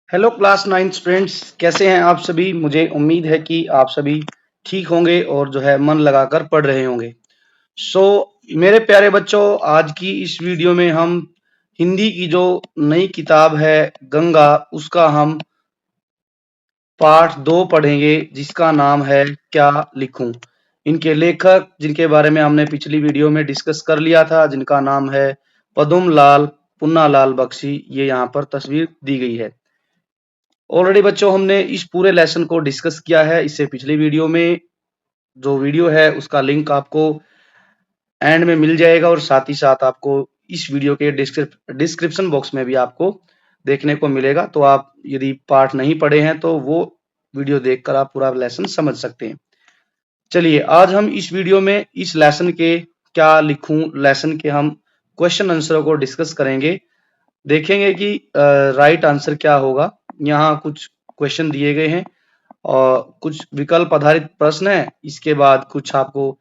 Hello class 9 students, कैसे हैं आप सभी। मुझे उम्मीद है कि आप सभी ठीक होंगे और जो है मन लगाकर पढ़ रहे होंगे। सो मेरे प्यारे बच्चों, आज की इस वीडियो में हम हिंदी की जो नई किताब है गंगा, उसका हम पाठ 2 पढ़ेंगे, जिसका नाम है क्या लिखूं। इनके लेखक जिनके बारे में हमने पिछली वीडियो में डिस्कस कर लिया था, जिनका नाम है पदम लाल पुन्नालाल बख्शी, ये यहाँ पर तस्वीर दी गई है। ऑलरेडी बच्चों हमने इस पूरे लेसन को डिस्कस किया है इससे पिछली वीडियो में। जो वीडियो है उसका लिंक आपको एंड में मिल जाएगा और साथ ही साथ आपको इस वीडियो के डिस्क्रिप्शन बॉक्स में भी आपको देखने को मिलेगा। तो आप यदि पाठ नहीं पढ़े हैं तो वो वीडियो देखकर आप पूरा लेसन समझ सकते हैं। चलिए आज हम इस वीडियो में इस लेसन के क्या लिखूं लेसन के हम क्वेश्चन आंसरों को डिस्कस करेंगे। देखेंगे कि राइट आंसर क्या होगा। यहाँ कुछ क्वेश्चन दिए गए हैं और कुछ विकल्प आधारित प्रश्न है। इसके बाद कुछ आपको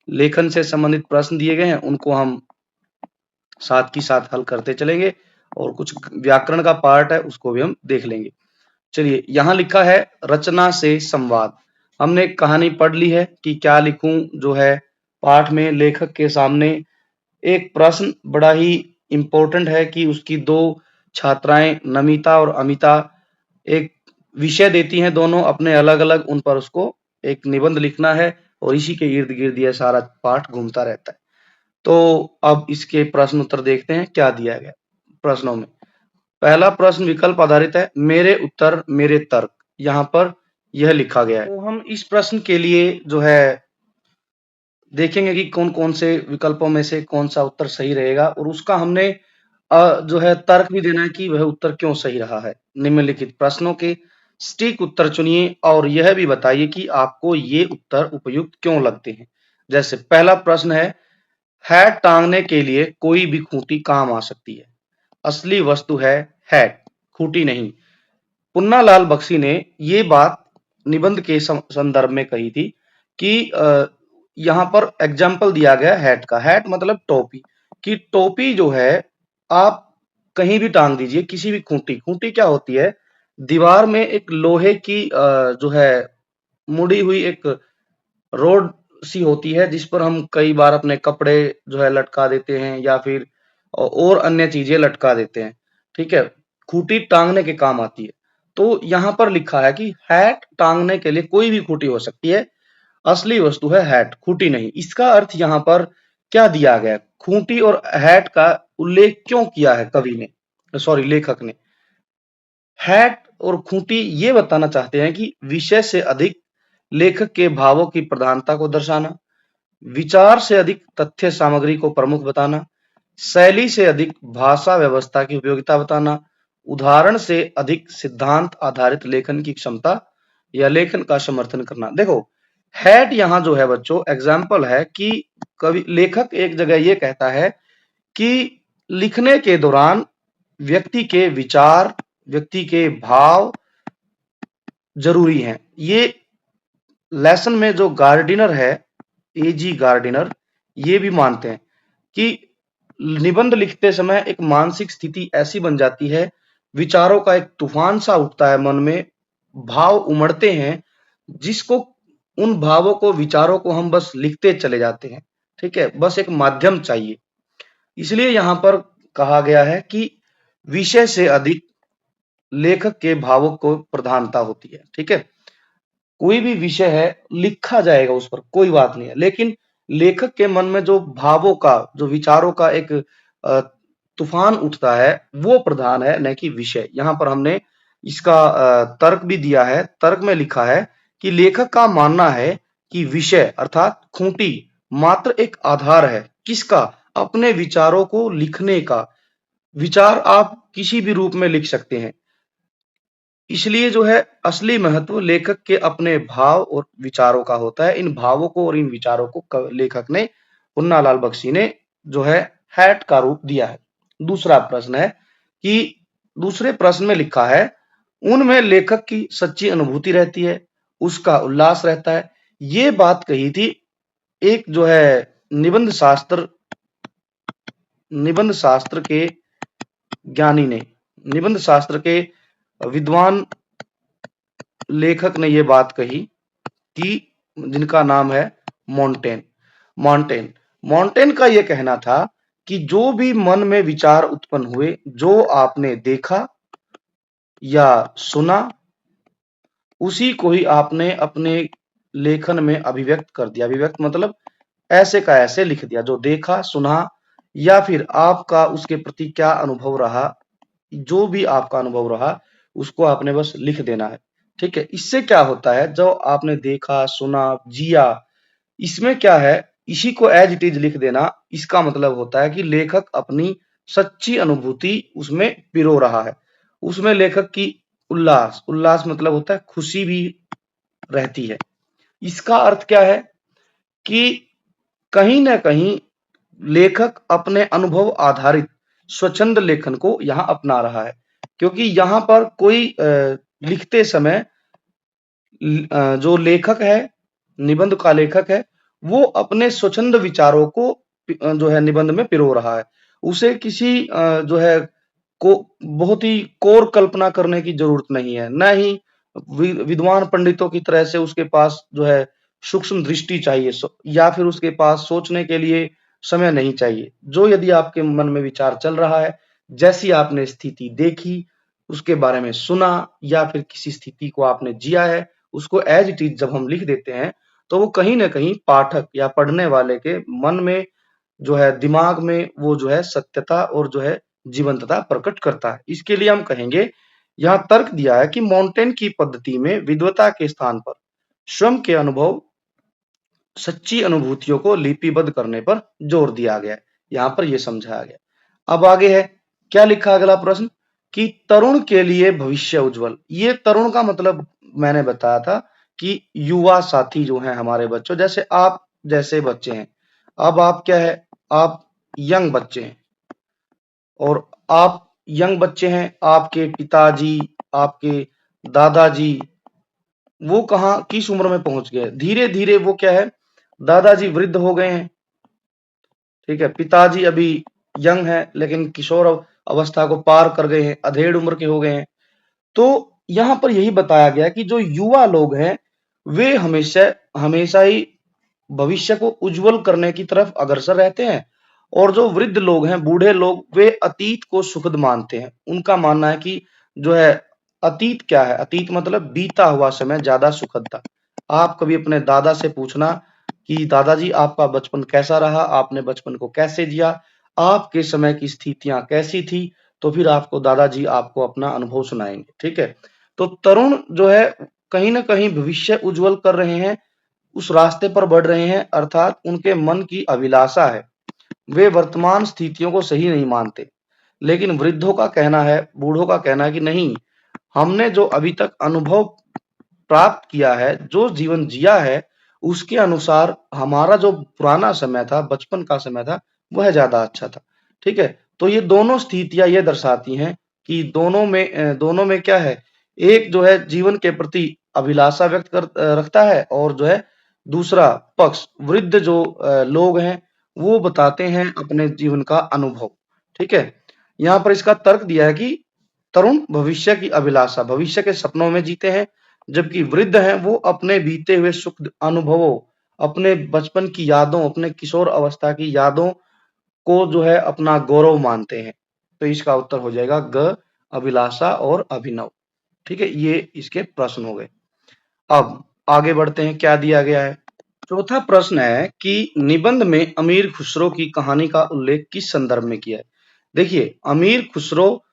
लेखन से संबंधित प्रश्न दिए गए हैं, उनको हम साथ ही साथ हल करते चलेंगे और कुछ व्याकरण का पार्ट है उसको भी हम देख लेंगे। चलिए यहाँ लिखा है रचना से संवाद। हमने कहानी पढ़ ली है कि क्या लिखूं जो है पाठ में लेखक के सामने एक प्रश्न बड़ा ही इंपॉर्टेंट है कि उसकी दो छात्राएं नमिता और अमिता एक विषय देती हैं, दोनों अपने अलग अलग, उन पर उसको एक निबंध लिखना है और इसी के इर्द गिर्द यह सारा पाठ घूमता रहता है। तो अब इसके प्रश्न उत्तर देखते हैं क्या दिया गया प्रश्नों में। पहला प्रश्न विकल्प आधारित है, मेरे उत्तर मेरे तर्क, यहाँ पर यह लिखा गया है। तो हम इस प्रश्न के लिए जो है देखेंगे कि कौन कौन से विकल्पों में से कौन सा उत्तर सही रहेगा और उसका हमने जो है तर्क भी देना है कि वह उत्तर क्यों सही रहा है। निम्नलिखित प्रश्नों के सटीक उत्तर चुनिए और यह भी बताइए कि आपको ये उत्तर उपयुक्त क्यों लगते हैं। जैसे पहला प्रश्न है टांगने के लिए कोई भी खूंटी काम आ सकती है। असली वस्तु है हैट, खूंटी नहीं। पुन्नालाल बख्शी ने ये बात निबंध के संदर्भ में कही थी कि यहाँ पर एग्जाम्पल दिया गया हैट का। हैट मतलब टोपी, कि टोपी जो है आप कहीं भी टांग दीजिए, किसी भी खूंटी। खूंटी क्या होती है, दीवार में एक लोहे की जो है मुड़ी हुई एक रोड सी होती है, जिस पर हम कई बार अपने कपड़े जो है लटका देते हैं या फिर और अन्य चीजें लटका देते हैं। ठीक है, खूंटी टांगने के काम आती है। तो यहाँ पर लिखा है कि हैट टांगने के लिए कोई भी खूंटी हो सकती है, असली वस्तु है हैट, खूंटी नहीं। इसका अर्थ यहाँ पर क्या दिया गया, खूंटी और हैट का उल्लेख क्यों किया है कवि ने, सॉरी लेखक ने। हैट और खूंटी ये बताना चाहते हैं कि विषय से अधिक लेखक के भावों की प्रधानता को दर्शाना, विचार से अधिक तथ्य सामग्री को प्रमुख बताना, शैली से अधिक भाषा व्यवस्था की उपयोगिता बताना, उदाहरण से अधिक सिद्धांत आधारित लेखन की क्षमता या लेखन का समर्थन करना। देखो हैट यहाँ जो है बच्चों एग्जाम्पल है कि कवि लेखक एक जगह ये कहता है कि लिखने के दौरान व्यक्ति के विचार, व्यक्ति के भाव जरूरी हैं। ये लेसन में जो गार्डिनर है, एजी गार्डिनर, ये भी मानते हैं कि निबंध लिखते समय एक मानसिक स्थिति ऐसी बन जाती है, विचारों का एक तूफान सा उठता है मन में, भाव उमड़ते हैं, जिसको उन भावों को विचारों को हम बस लिखते चले जाते हैं। ठीक है, बस एक माध्यम चाहिए। इसलिए यहाँ पर कहा गया है कि विषय से अधिक लेखक के भावों को प्रधानता होती है। ठीक है, कोई भी विषय है लिखा जाएगा उस पर, कोई बात नहीं है, लेकिन लेखक के मन में जो भावों का, जो विचारों का एक तूफान उठता है, वो प्रधान है, न कि विषय। यहाँ पर हमने इसका तर्क भी दिया है। तर्क में लिखा है कि लेखक का मानना है कि विषय अर्थात खूंटी मात्र एक आधार है। किसका, अपने विचारों को लिखने का। विचार आप किसी भी रूप में लिख सकते हैं, इसलिए जो है असली महत्व लेखक के अपने भाव और विचारों का होता है। इन भावों को और इन विचारों को लेखक ने, पुन्नालाल बख्शी ने जो है हैट का रूप दिया है। दूसरा प्रश्न है कि दूसरे प्रश्न में लिखा है, उनमें लेखक की सच्ची अनुभूति रहती है, उसका उल्लास रहता है। ये बात कही थी एक जो है निबंध शास्त्र के ज्ञानी ने, निबंध शास्त्र के विद्वान लेखक ने ये बात कही कि जिनका नाम है मोंटेन। मोंटेन मोंटेन का ये कहना था कि जो भी मन में विचार उत्पन्न हुए, जो आपने देखा या सुना, उसी को ही आपने अपने लेखन में अभिव्यक्त कर दिया। अभिव्यक्त मतलब ऐसे का ऐसे लिख दिया। जो देखा सुना या फिर आपका उसके प्रति क्या अनुभव रहा, जो भी आपका अनुभव रहा, उसको आपने बस लिख देना है। ठीक है, इससे क्या होता है, जो आपने देखा सुना जिया, इसमें क्या है, इसी को एज इट इज लिख देना, इसका मतलब होता है कि लेखक अपनी सच्ची अनुभूति उसमें पिरो रहा है। उसमें लेखक की उल्लास उल्लास मतलब होता है खुशी भी रहती है। इसका अर्थ क्या है कि कहीं ना कहीं लेखक अपने अनुभव आधारित स्वच्छंद लेखन को यहाँ अपना रहा है, क्योंकि यहाँ पर कोई लिखते समय जो लेखक है, निबंध का लेखक है, वो अपने स्वच्छंद विचारों को जो है निबंध में पिरो रहा है। उसे किसी जो है को बहुत ही कोर कल्पना करने की जरूरत नहीं है, न ही विद्वान पंडितों की तरह से उसके पास जो है सूक्ष्म दृष्टि चाहिए, या फिर उसके पास सोचने के लिए समय नहीं चाहिए। जो यदि आपके मन में विचार चल रहा है, जैसी आपने स्थिति देखी, उसके बारे में सुना, या फिर किसी स्थिति को आपने जिया है, उसको एज इट इज जब हम लिख देते हैं, तो वो कहीं ना कहीं पाठक या पढ़ने वाले के मन में जो है, दिमाग में वो जो है सत्यता और जो है जीवंतता प्रकट करता है। इसके लिए हम कहेंगे, यहाँ तर्क दिया है कि मोंटेन की पद्धति में विद्वता के स्थान पर स्वयं के अनुभव, सच्ची अनुभूतियों को लिपिबद्ध करने पर जोर दिया गया है। यहाँ पर यह समझाया गया। अब आगे है, क्या लिखा अगला प्रश्न कि तरुण के लिए भविष्य उज्जवल। ये तरुण का मतलब मैंने बताया था कि युवा साथी जो हैं हमारे बच्चों, जैसे आप जैसे बच्चे हैं। अब आप क्या है, आप यंग बच्चे हैं, और आप यंग बच्चे हैं, आपके पिताजी, आपके दादाजी, वो कहाँ किस उम्र में पहुंच गए, धीरे धीरे वो क्या है, दादाजी वृद्ध हो गए हैं। ठीक है, पिताजी अभी यंग है लेकिन किशोर अवस्था को पार कर गए हैं, अधेड़ उम्र के हो गए हैं। तो यहाँ पर यही बताया गया कि जो युवा लोग हैं, वे हमेशा हमेशा ही भविष्य को उज्जवल करने की तरफ अग्रसर रहते हैं, और जो वृद्ध लोग हैं, बूढ़े लोग, वे अतीत को सुखद मानते हैं। उनका मानना है कि जो है अतीत क्या है, अतीत मतलब बीता हुआ समय ज्यादा सुखद था। आप कभी अपने दादा से पूछना कि दादाजी आपका बचपन कैसा रहा, आपने बचपन को कैसे जिया, आपके समय की स्थितियां कैसी थी, तो फिर आपको दादाजी आपको अपना अनुभव सुनाएंगे। ठीक है, तो तरुण जो है कहीं ना कहीं भविष्य उज्जवल कर रहे हैं, उस रास्ते पर बढ़ रहे हैं, अर्थात उनके मन की अभिलाषा है। वे वर्तमान स्थितियों को सही नहीं मानते, लेकिन वृद्धों का कहना है, बूढ़ों का कहना है कि नहीं, हमने जो अभी तक अनुभव प्राप्त किया है, जो जीवन जिया है, उसके अनुसार हमारा जो पुराना समय था, बचपन का समय था, वह ज्यादा अच्छा था। ठीक है, तो ये दोनों स्थितियां ये दर्शाती हैं कि दोनों में क्या है, एक जो है जीवन के प्रति अभिलाषा व्यक्त कर रखता है, और जो है दूसरा पक्ष वृद्ध जो लोग हैं, वो बताते हैं अपने जीवन का अनुभव। ठीक है, यहाँ पर इसका तर्क दिया है कि तरुण भविष्य की अभिलाषा, भविष्य के सपनों में जीते हैं, जबकि वृद्ध हैं वो अपने बीते हुए सुख अनुभवों, अपने बचपन की यादों, अपने किशोर अवस्था की यादों को जो है अपना गौरव मानते हैं। तो इसका उत्तर हो जाएगा ग, अभिलाषा और अभिनव। ठीक है, ये इसके प्रश्न हो गए। अब आगे बढ़ते हैं, क्या दिया गया है। चौथा प्रश्न है कि निबंध में अमीर खुसरो की कहानी का उल्लेख किस संदर्भ में किया है। देखिए, अमीर खुसरो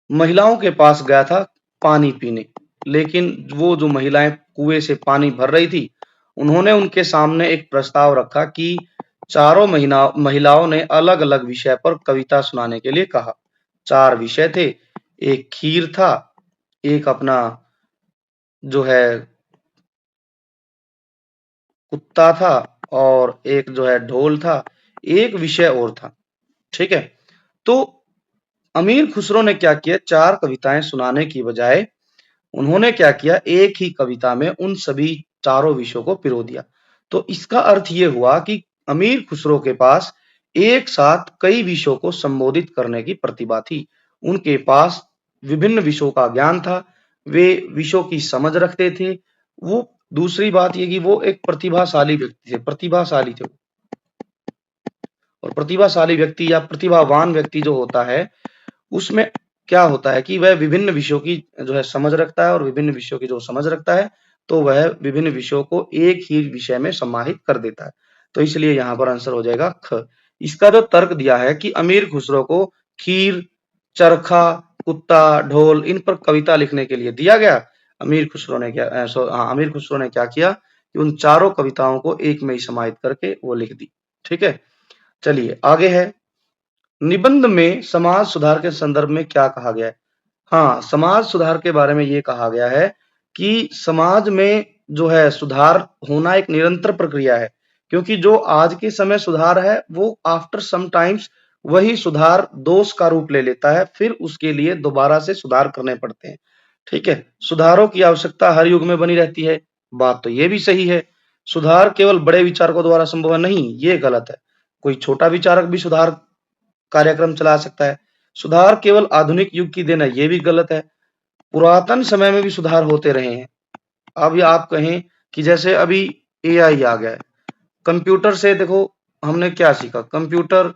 महिलाओं के पास गया था पानी पीने, लेकिन वो जो महिलाएं कुएं से पानी भर रही थी, उन्होंने उनके सामने एक प्रस्ताव रखा कि चारों महिलाओं ने अलग अलग विषय पर कविता सुनाने के लिए कहा। 4 विषय थे, एक खीर था, एक अपना जो है कुत्ता था, और एक जो है ढोल था, एक विषय और था। ठीक है, तो अमीर खुसरो ने क्या किया, 4 कविताएं सुनाने की बजाय उन्होंने क्या किया, एक ही कविता में उन सभी चारों विषयों को पिरो दिया। तो इसका अर्थ ये हुआ कि अमीर खुसरो के पास एक साथ कई विषयों को संबोधित करने की प्रतिभा थी। उनके पास विभिन्न विषयों का ज्ञान था, वे विषयों की समझ रखते थे। वो दूसरी बात ये कि वो एक प्रतिभाशाली व्यक्ति थे, प्रतिभाशाली थे। और प्रतिभाशाली व्यक्ति या प्रतिभावान व्यक्ति जो होता है, उसमें क्या होता है कि वह विभिन्न विषयों की जो है समझ रखता है, और विभिन्न विषयों की जो समझ रखता है तो वह विभिन्न विषयों को एक ही विषय में समाहित कर देता है। तो इसलिए यहाँ पर आंसर हो जाएगा ख। इसका जो तर्क दिया है कि अमीर खुसरो को खीर, चरखा, कुत्ता, ढोल इन पर कविता लिखने के लिए दिया गया। अमीर खुसरो ने अमीर खुसरो ने क्या किया कि उन चारों कविताओं को एक में ही समाहित करके वो लिख दी। ठीक है, चलिए आगे है। निबंध में समाज सुधार के संदर्भ में क्या कहा गया है? हाँ, समाज सुधार के बारे में ये कहा गया है कि समाज में जो है सुधार होना एक निरंतर प्रक्रिया है, क्योंकि जो आज के समय सुधार है वो आफ्टर सम टाइम्स वही सुधार दोष का रूप ले लेता है, फिर उसके लिए दोबारा से सुधार करने पड़ते हैं। ठीक है, सुधारों की आवश्यकता हर युग में बनी रहती है, बात तो ये भी सही है। सुधार केवल बड़े विचारकों द्वारा संभव है, नहीं, ये गलत है। कोई छोटा विचारक भी सुधार कार्यक्रम चला सकता है। सुधार केवल आधुनिक युग की देन है, ये भी गलत है। पुरातन समय में भी सुधार होते रहे हैं। अब ये आप कहें कि जैसे अभी एआई आ गया है, कंप्यूटर से देखो हमने क्या सीखा। कंप्यूटर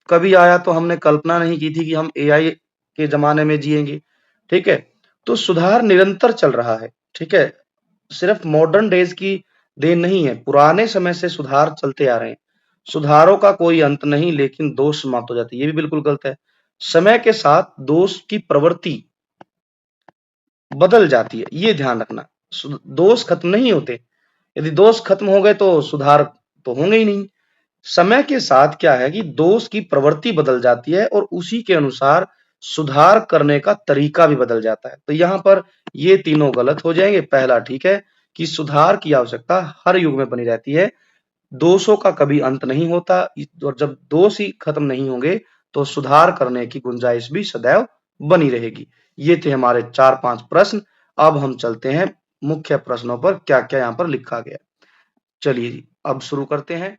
कभी आया तो हमने कल्पना नहीं की थी कि हम एआई के जमाने में जिएंगे। ठीक है, तो सुधार निरंतर चल रहा है। ठीक है, सिर्फ मॉडर्न डेज की देन नहीं है, पुराने समय से सुधार चलते आ रहे हैं। सुधारों का कोई अंत नहीं, लेकिन दोष समाप्त हो जाती है, ये भी बिल्कुल गलत है। समय के साथ दोष की प्रवृत्ति बदल जाती है, ये ध्यान रखना। दोष खत्म नहीं होते, यदि दोष खत्म हो गए तो सुधार तो होंगे ही नहीं। समय के साथ क्या है कि दोष की प्रवृत्ति बदल जाती है और उसी के अनुसार सुधार करने का तरीका भी बदल जाता है। तो यहाँ पर ये तीनों गलत हो जाएंगे। पहला ठीक है कि सुधार की आवश्यकता हर युग में बनी रहती है, दोषों का कभी अंत नहीं होता, और जब दोष ही खत्म नहीं होंगे तो सुधार करने की गुंजाइश भी सदैव बनी रहेगी। ये थे हमारे 4-5 प्रश्न। अब हम चलते हैं मुख्य प्रश्नों पर, क्या क्या यहाँ पर लिखा गया। चलिए जी, अब शुरू करते हैं।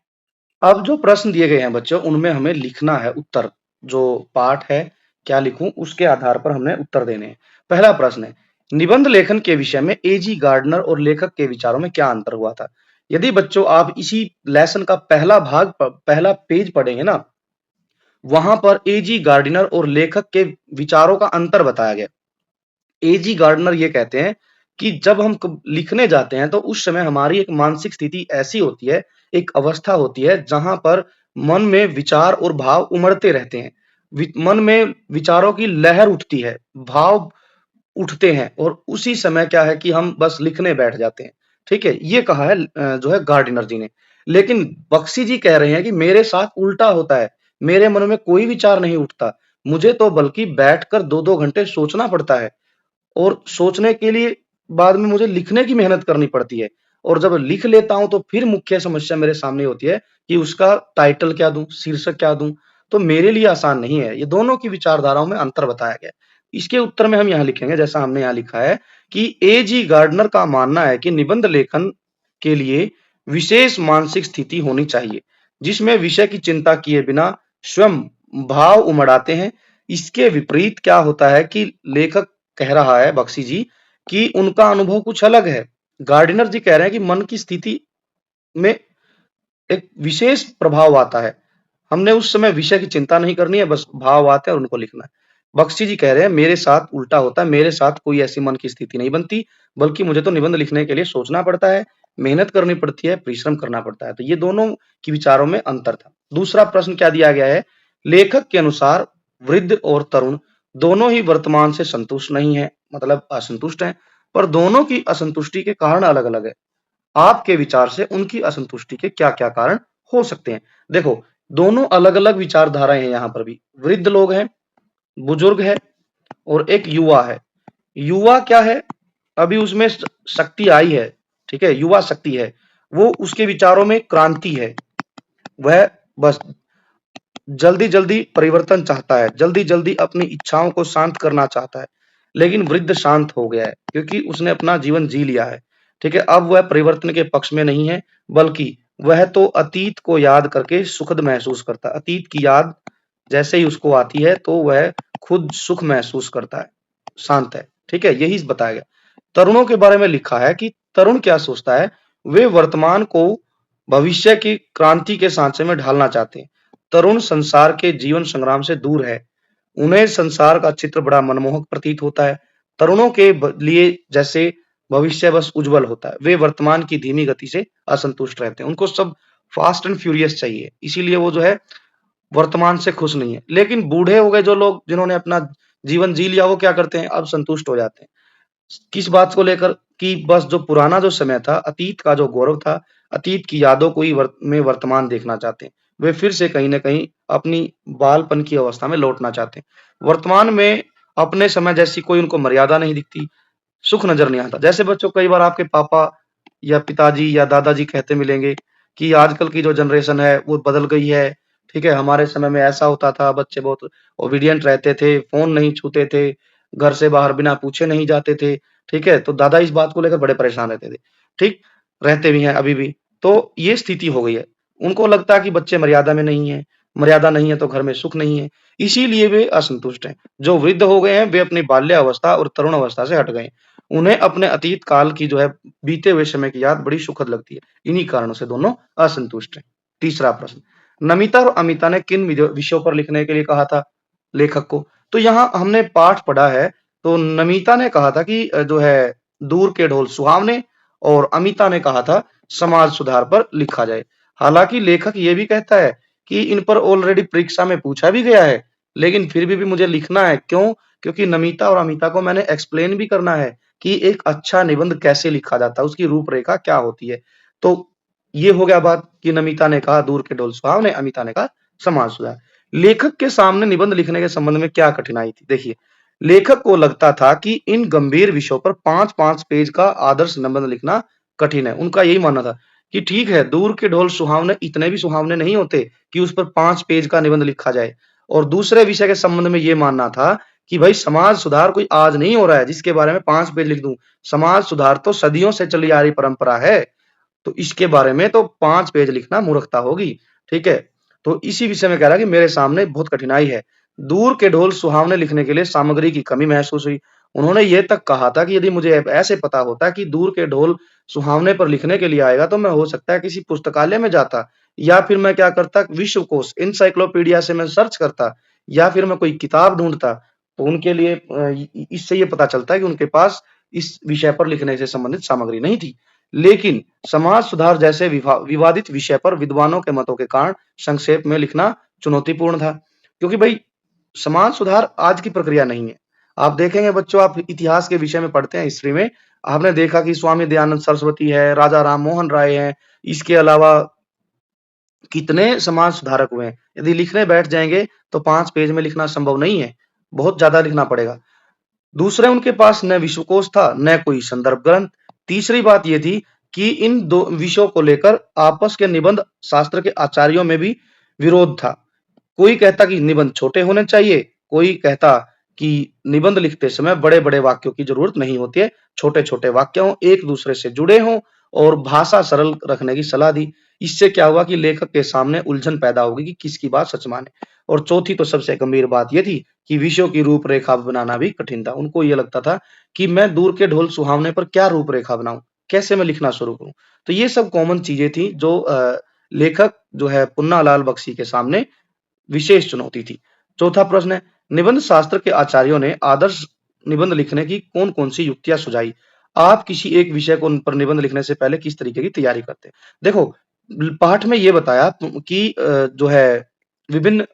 अब जो प्रश्न दिए गए हैं बच्चों, उनमें हमें लिखना है उत्तर। जो पाठ है क्या लिखूं, उसके आधार पर हमने उत्तर देने हैं। पहला प्रश्न है, निबंध लेखन के विषय में एजी गार्डनर और लेखक के विचारों में क्या अंतर हुआ था। यदि बच्चों आप इसी लेसन का पहला पेज पढ़ेंगे ना, वहां पर एजी गार्डनर और लेखक के विचारों का अंतर बताया गया। एजी गार्डनर ये कहते हैं कि जब हम लिखने जाते हैं तो उस समय हमारी एक मानसिक स्थिति ऐसी होती है, एक अवस्था होती है जहां पर मन में विचार और भाव उमड़ते रहते हैं। मन में विचारों की लहर उठती है, भाव उठते हैं, और उसी समय क्या है कि हम बस लिखने बैठ जाते हैं। ठीक है, ये कहा है जो है गार्डनर जी ने। लेकिन बख्शी जी कह रहे हैं कि मेरे साथ उल्टा होता है, मेरे मन में कोई विचार नहीं उठता, मुझे तो बल्कि बैठकर 2-2 घंटे सोचना पड़ता है, और सोचने के लिए बाद में मुझे लिखने की मेहनत करनी पड़ती है। और जब लिख लेता हूं तो फिर मुख्य समस्या मेरे सामने होती है कि उसका टाइटल क्या दूं, शीर्षक क्या दूं। तो मेरे लिए आसान नहीं है। ये दोनों की विचारधाराओं में अंतर बताया गया है। इसके उत्तर में हम यहाँ लिखेंगे, जैसा हमने यहाँ लिखा है कि ए जी गार्डनर का मानना है कि निबंध लेखन के लिए विशेष मानसिक स्थिति होनी चाहिए, जिसमें विषय की चिंता किए बिना स्वयं भाव उमड़ाते हैं। इसके विपरीत क्या होता है कि लेखक कह रहा है, बख्शी जी, कि उनका अनुभव कुछ अलग है। गार्डनर जी कह रहे हैं कि मन की स्थिति में एक विशेष प्रभाव आता है, हमने उस समय विषय की चिंता नहीं करनी है, बस भाव आते हैं और उनको लिखना है। बख्शी जी कह रहे हैं मेरे साथ उल्टा होता है, मेरे साथ कोई ऐसी मन की स्थिति नहीं बनती, बल्कि मुझे तो निबंध लिखने के लिए सोचना पड़ता है, मेहनत करनी पड़ती है, परिश्रम करना पड़ता है। तो ये दोनों की विचारों में अंतर था। दूसरा प्रश्न क्या दिया गया है, लेखक के अनुसार वृद्ध और तरुण दोनों ही वर्तमान से संतुष्ट नहीं है, मतलब असंतुष्ट हैं, पर दोनों की असंतुष्टि के कारण अलग अलग है। आपके विचार से उनकी असंतुष्टि के क्या क्या कारण हो सकते हैं। देखो, दोनों अलग अलग विचारधाराएं हैं। यहाँ पर भी वृद्ध लोग हैं, बुजुर्ग है, और एक युवा है। युवा क्या है, अभी उसमें शक्ति आई है। ठीक है, युवा शक्ति है, वो उसके विचारों में क्रांति है, वह बस जल्दी जल्दी परिवर्तन चाहता है, जल्दी जल्दी अपनी इच्छाओं को शांत करना चाहता है। लेकिन वृद्ध शांत हो गया है, क्योंकि उसने अपना जीवन जी लिया है। ठीक है, अब वह परिवर्तन के पक्ष में नहीं है, बल्कि वह तो अतीत को याद करके सुखद महसूस करता है। अतीत की याद जैसे ही उसको आती है तो वह खुद सुख महसूस करता है, शांत है। ठीक है, यही बताया गया। तरुणों के बारे में लिखा है कि तरुण क्या सोचता है, वे वर्तमान को भविष्य की क्रांति के सांचे में ढालना चाहते हैं। तरुण संसार के जीवन संग्राम से दूर है, उन्हें संसार का चित्र बड़ा मनमोहक प्रतीत होता है। तरुणों के लिए जैसे भविष्य बस उज्जवल होता है, वे वर्तमान की धीमी गति से असंतुष्ट रहते हैं, उनको सब फास्ट एंड फ्यूरियस चाहिए, इसीलिए वो जो है वर्तमान से खुश नहीं है। लेकिन बूढ़े हो गए जो लोग, जिन्होंने अपना जीवन जी लिया, वो क्या करते हैं, अब संतुष्ट हो जाते हैं। किस बात को लेकर, कि बस जो पुराना जो समय था, अतीत का जो गौरव था, अतीत की यादों को ही वर्तमान देखना चाहते हैं। वे फिर से कहीं न कहीं अपनी बालपन की अवस्था में लौटना चाहते हैं। वर्तमान में अपने समय जैसी कोई उनको मर्यादा नहीं दिखती, सुख नज़र नहीं आता। जैसे बच्चों, कई बार आपके पापा या पिताजी या दादाजी कहते मिलेंगे कि आजकल की जो जनरेशन है वो बदल गई है, ठीक है? हमारे समय में ऐसा होता था, बच्चे बहुत ओबीडिएंट रहते थे, फ़ोन नहीं छूते थे, घर से बाहर बिना पूछे नहीं जाते थे, ठीक है? तो दादा इस बात को लेकर बड़े परेशान रहते थे, ठीक? रहते भी हैं अभी भी। तो ये स्थिति हो गई है। उनको लगता है कि बच्चे मर्यादा नहीं है तो घर में सुख नहीं है, इसीलिए वे असंतुष्ट हैं। जो वृद्ध हो गए हैं, वे अपनी बाल्यावस्था और तरुण अवस्था से हट गए हैं। उन्हें अपने अतीत काल की जो है बीते हुए समय की याद बड़ी सुखद लगती है। इन्हीं कारणों से दोनों असंतुष्ट हैं। तीसरा प्रश्न, नमिता और अमिता ने किन विषयों पर लिखने के लिए कहा था लेखक को? तो यहाँ हमने पाठ पढ़ा है, तो नमिता ने कहा था कि जो है दूर के ढोल सुहावने, और अमिता ने कहा था समाज सुधार पर लिखा जाए। हालांकि लेखक ये भी कहता है कि इन पर ऑलरेडी परीक्षा में पूछा भी गया है, लेकिन फिर भी मुझे लिखना है। क्यों? क्योंकि नमिता और अमिता को मैंने एक्सप्लेन भी करना है कि एक अच्छा निबंध कैसे लिखा जाता है, उसकी रूपरेखा क्या होती है। तो ये हो गया बात कि नमिता ने कहा दूर के ढोल सुहावने, अमिता ने कहा समाज सुधार। लेखक के सामने निबंध लिखने के संबंध में क्या कठिनाई थी? देखिए, लेखक को लगता था कि इन गंभीर विषयों पर 5-5 पेज का आदर्श निबंध लिखना कठिन है। उनका यही मानना था कि ठीक है, दूर के ढोल सुहावने इतने भी सुहावने नहीं होते कि उस पर 5 पेज का निबंध लिखा जाए। और दूसरे विषय के संबंध में ये मानना था कि भाई समाज सुधार कोई आज नहीं हो रहा है जिसके बारे में 5 पेज लिख दूं। समाज सुधार तो सदियों से चली आ रही परंपरा है, तो इसके बारे में तो 5 पेज लिखना मूर्खता होगी, ठीक है? तो इसी विषय में कह रहा है कि मेरे सामने बहुत कठिनाई है। दूर के ढोल सुहावने लिखने के लिए सामग्री की कमी महसूस हुई। उन्होंने ये तक कहा था कि यदि मुझे ऐसे पता होता कि दूर के ढोल सुहावने पर लिखने के लिए आएगा, तो मैं हो सकता है किसी पुस्तकालय में जाता, या फिर मैं क्या करता, विश्वकोश एनसाइक्लोपीडिया से मैं सर्च करता, या फिर मैं कोई किताब ढूँढता। तो उनके लिए इससे ये पता चलता है कि उनके पास इस विषय पर लिखने से संबंधित सामग्री नहीं थी। लेकिन समाज सुधार जैसे विवादित विषय पर विद्वानों के मतों के कारण संक्षेप में लिखना चुनौतीपूर्ण था, क्योंकि भाई समाज सुधार आज की प्रक्रिया नहीं है। आप देखेंगे बच्चों, आप इतिहास के विषय में पढ़ते हैं, हिस्ट्री में आपने देखा कि स्वामी दयानंद सरस्वती है, राजा राम मोहन राय हैं, इसके अलावा कितने समाज सुधारक हुए हैं। यदि लिखने बैठ जाएंगे तो 5 पेज में लिखना संभव नहीं है, बहुत ज्यादा लिखना पड़ेगा। दूसरे, उनके पास न विश्वकोश था, न कोई संदर्भ ग्रंथ। तीसरी बात ये थी कि इन दो विषयों को लेकर आपस के निबंध शास्त्र के आचार्यों में भी विरोध था। कोई कहता कि निबंध छोटे होने चाहिए, कोई कहता कि निबंध लिखते समय बड़े-बड़े वाक्यों की जरूरत नहीं होती है, छोटे-छोटे वाक्य हों, एक दूसरे से जुड़े हों, और भाषा सरल रखने की सलाह दी। इससे क्या हुआ कि लेखक के सामने उलझन पैदा होगी कि किसकी बात सच माने। और चौथी तो सबसे गंभीर बात यह थी कि विषयों की रूपरेखा बनाना भी कठिन था। उनको ये लगता था कि मैं दूर के ढोल सुहावने पर क्या रूपरेखा बनाऊं, कैसे मैं लिखना शुरू करूं। तो ये सब कॉमन चीजें थी जो लेखक जो है पुन्नालाल बख्शी के सामने विशेष चुनौती थी। चौथा प्रश्न है, निबंध शास्त्र के आचार्यों ने आदर्श निबंध लिखने की कौन-कौन सी युक्तियां सुझाई? आप किसी एक विषय को पर निबंध लिखने से पहले किस तरीके की तैयारी करते हैं? देखो, पाठ में ये बताया कि जो है विभिन्न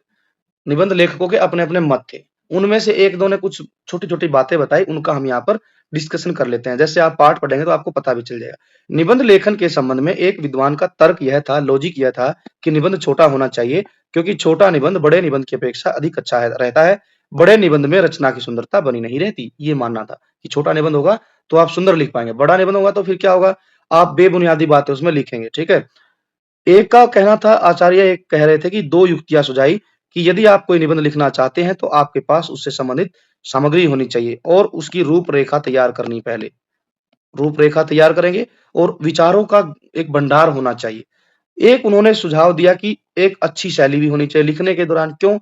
निबंध लेखकों के अपने-अपने मत थे। उनमें से 1-2 ने कुछ छोटी-छोटी बातें बताई, उनका हम यहाँ पर डिस्कशन कर लेते हैं। जैसे आप पाठ पढ़ेंगे तो आपको पता भी चल जाएगा। निबंध लेखन के संबंध में एक विद्वान का तर्क यह था, लॉजिक यह था कि निबंध छोटा होना चाहिए, क्योंकि छोटा निबंध बड़े निबंध की अपेक्षा अधिक अच्छा रहता है। बड़े निबंध में रचना की सुंदरता बनी नहीं रहती। ये मानना था कि छोटा निबंध होगा तो आप सुंदर लिख पाएँगे, बड़ा निबंध होगा तो फिर क्या होगा, आप बेबुनियादी बातें उसमें लिखेंगे, ठीक है? एक का कहना था, आचार्य एक कह रहे थे कि 2 युक्तियाँ सुझाई कि यदि आप कोई निबंध लिखना चाहते हैं तो आपके पास उससे संबंधित सामग्री होनी चाहिए और उसकी रूपरेखा तैयार करनी पहले। रूपरेखा तैयार करेंगे और विचारों का एक भंडार होना चाहिए। एक उन्होंने सुझाव दिया कि एक अच्छी शैली भी होनी चाहिए लिखने के दौरान। क्यों?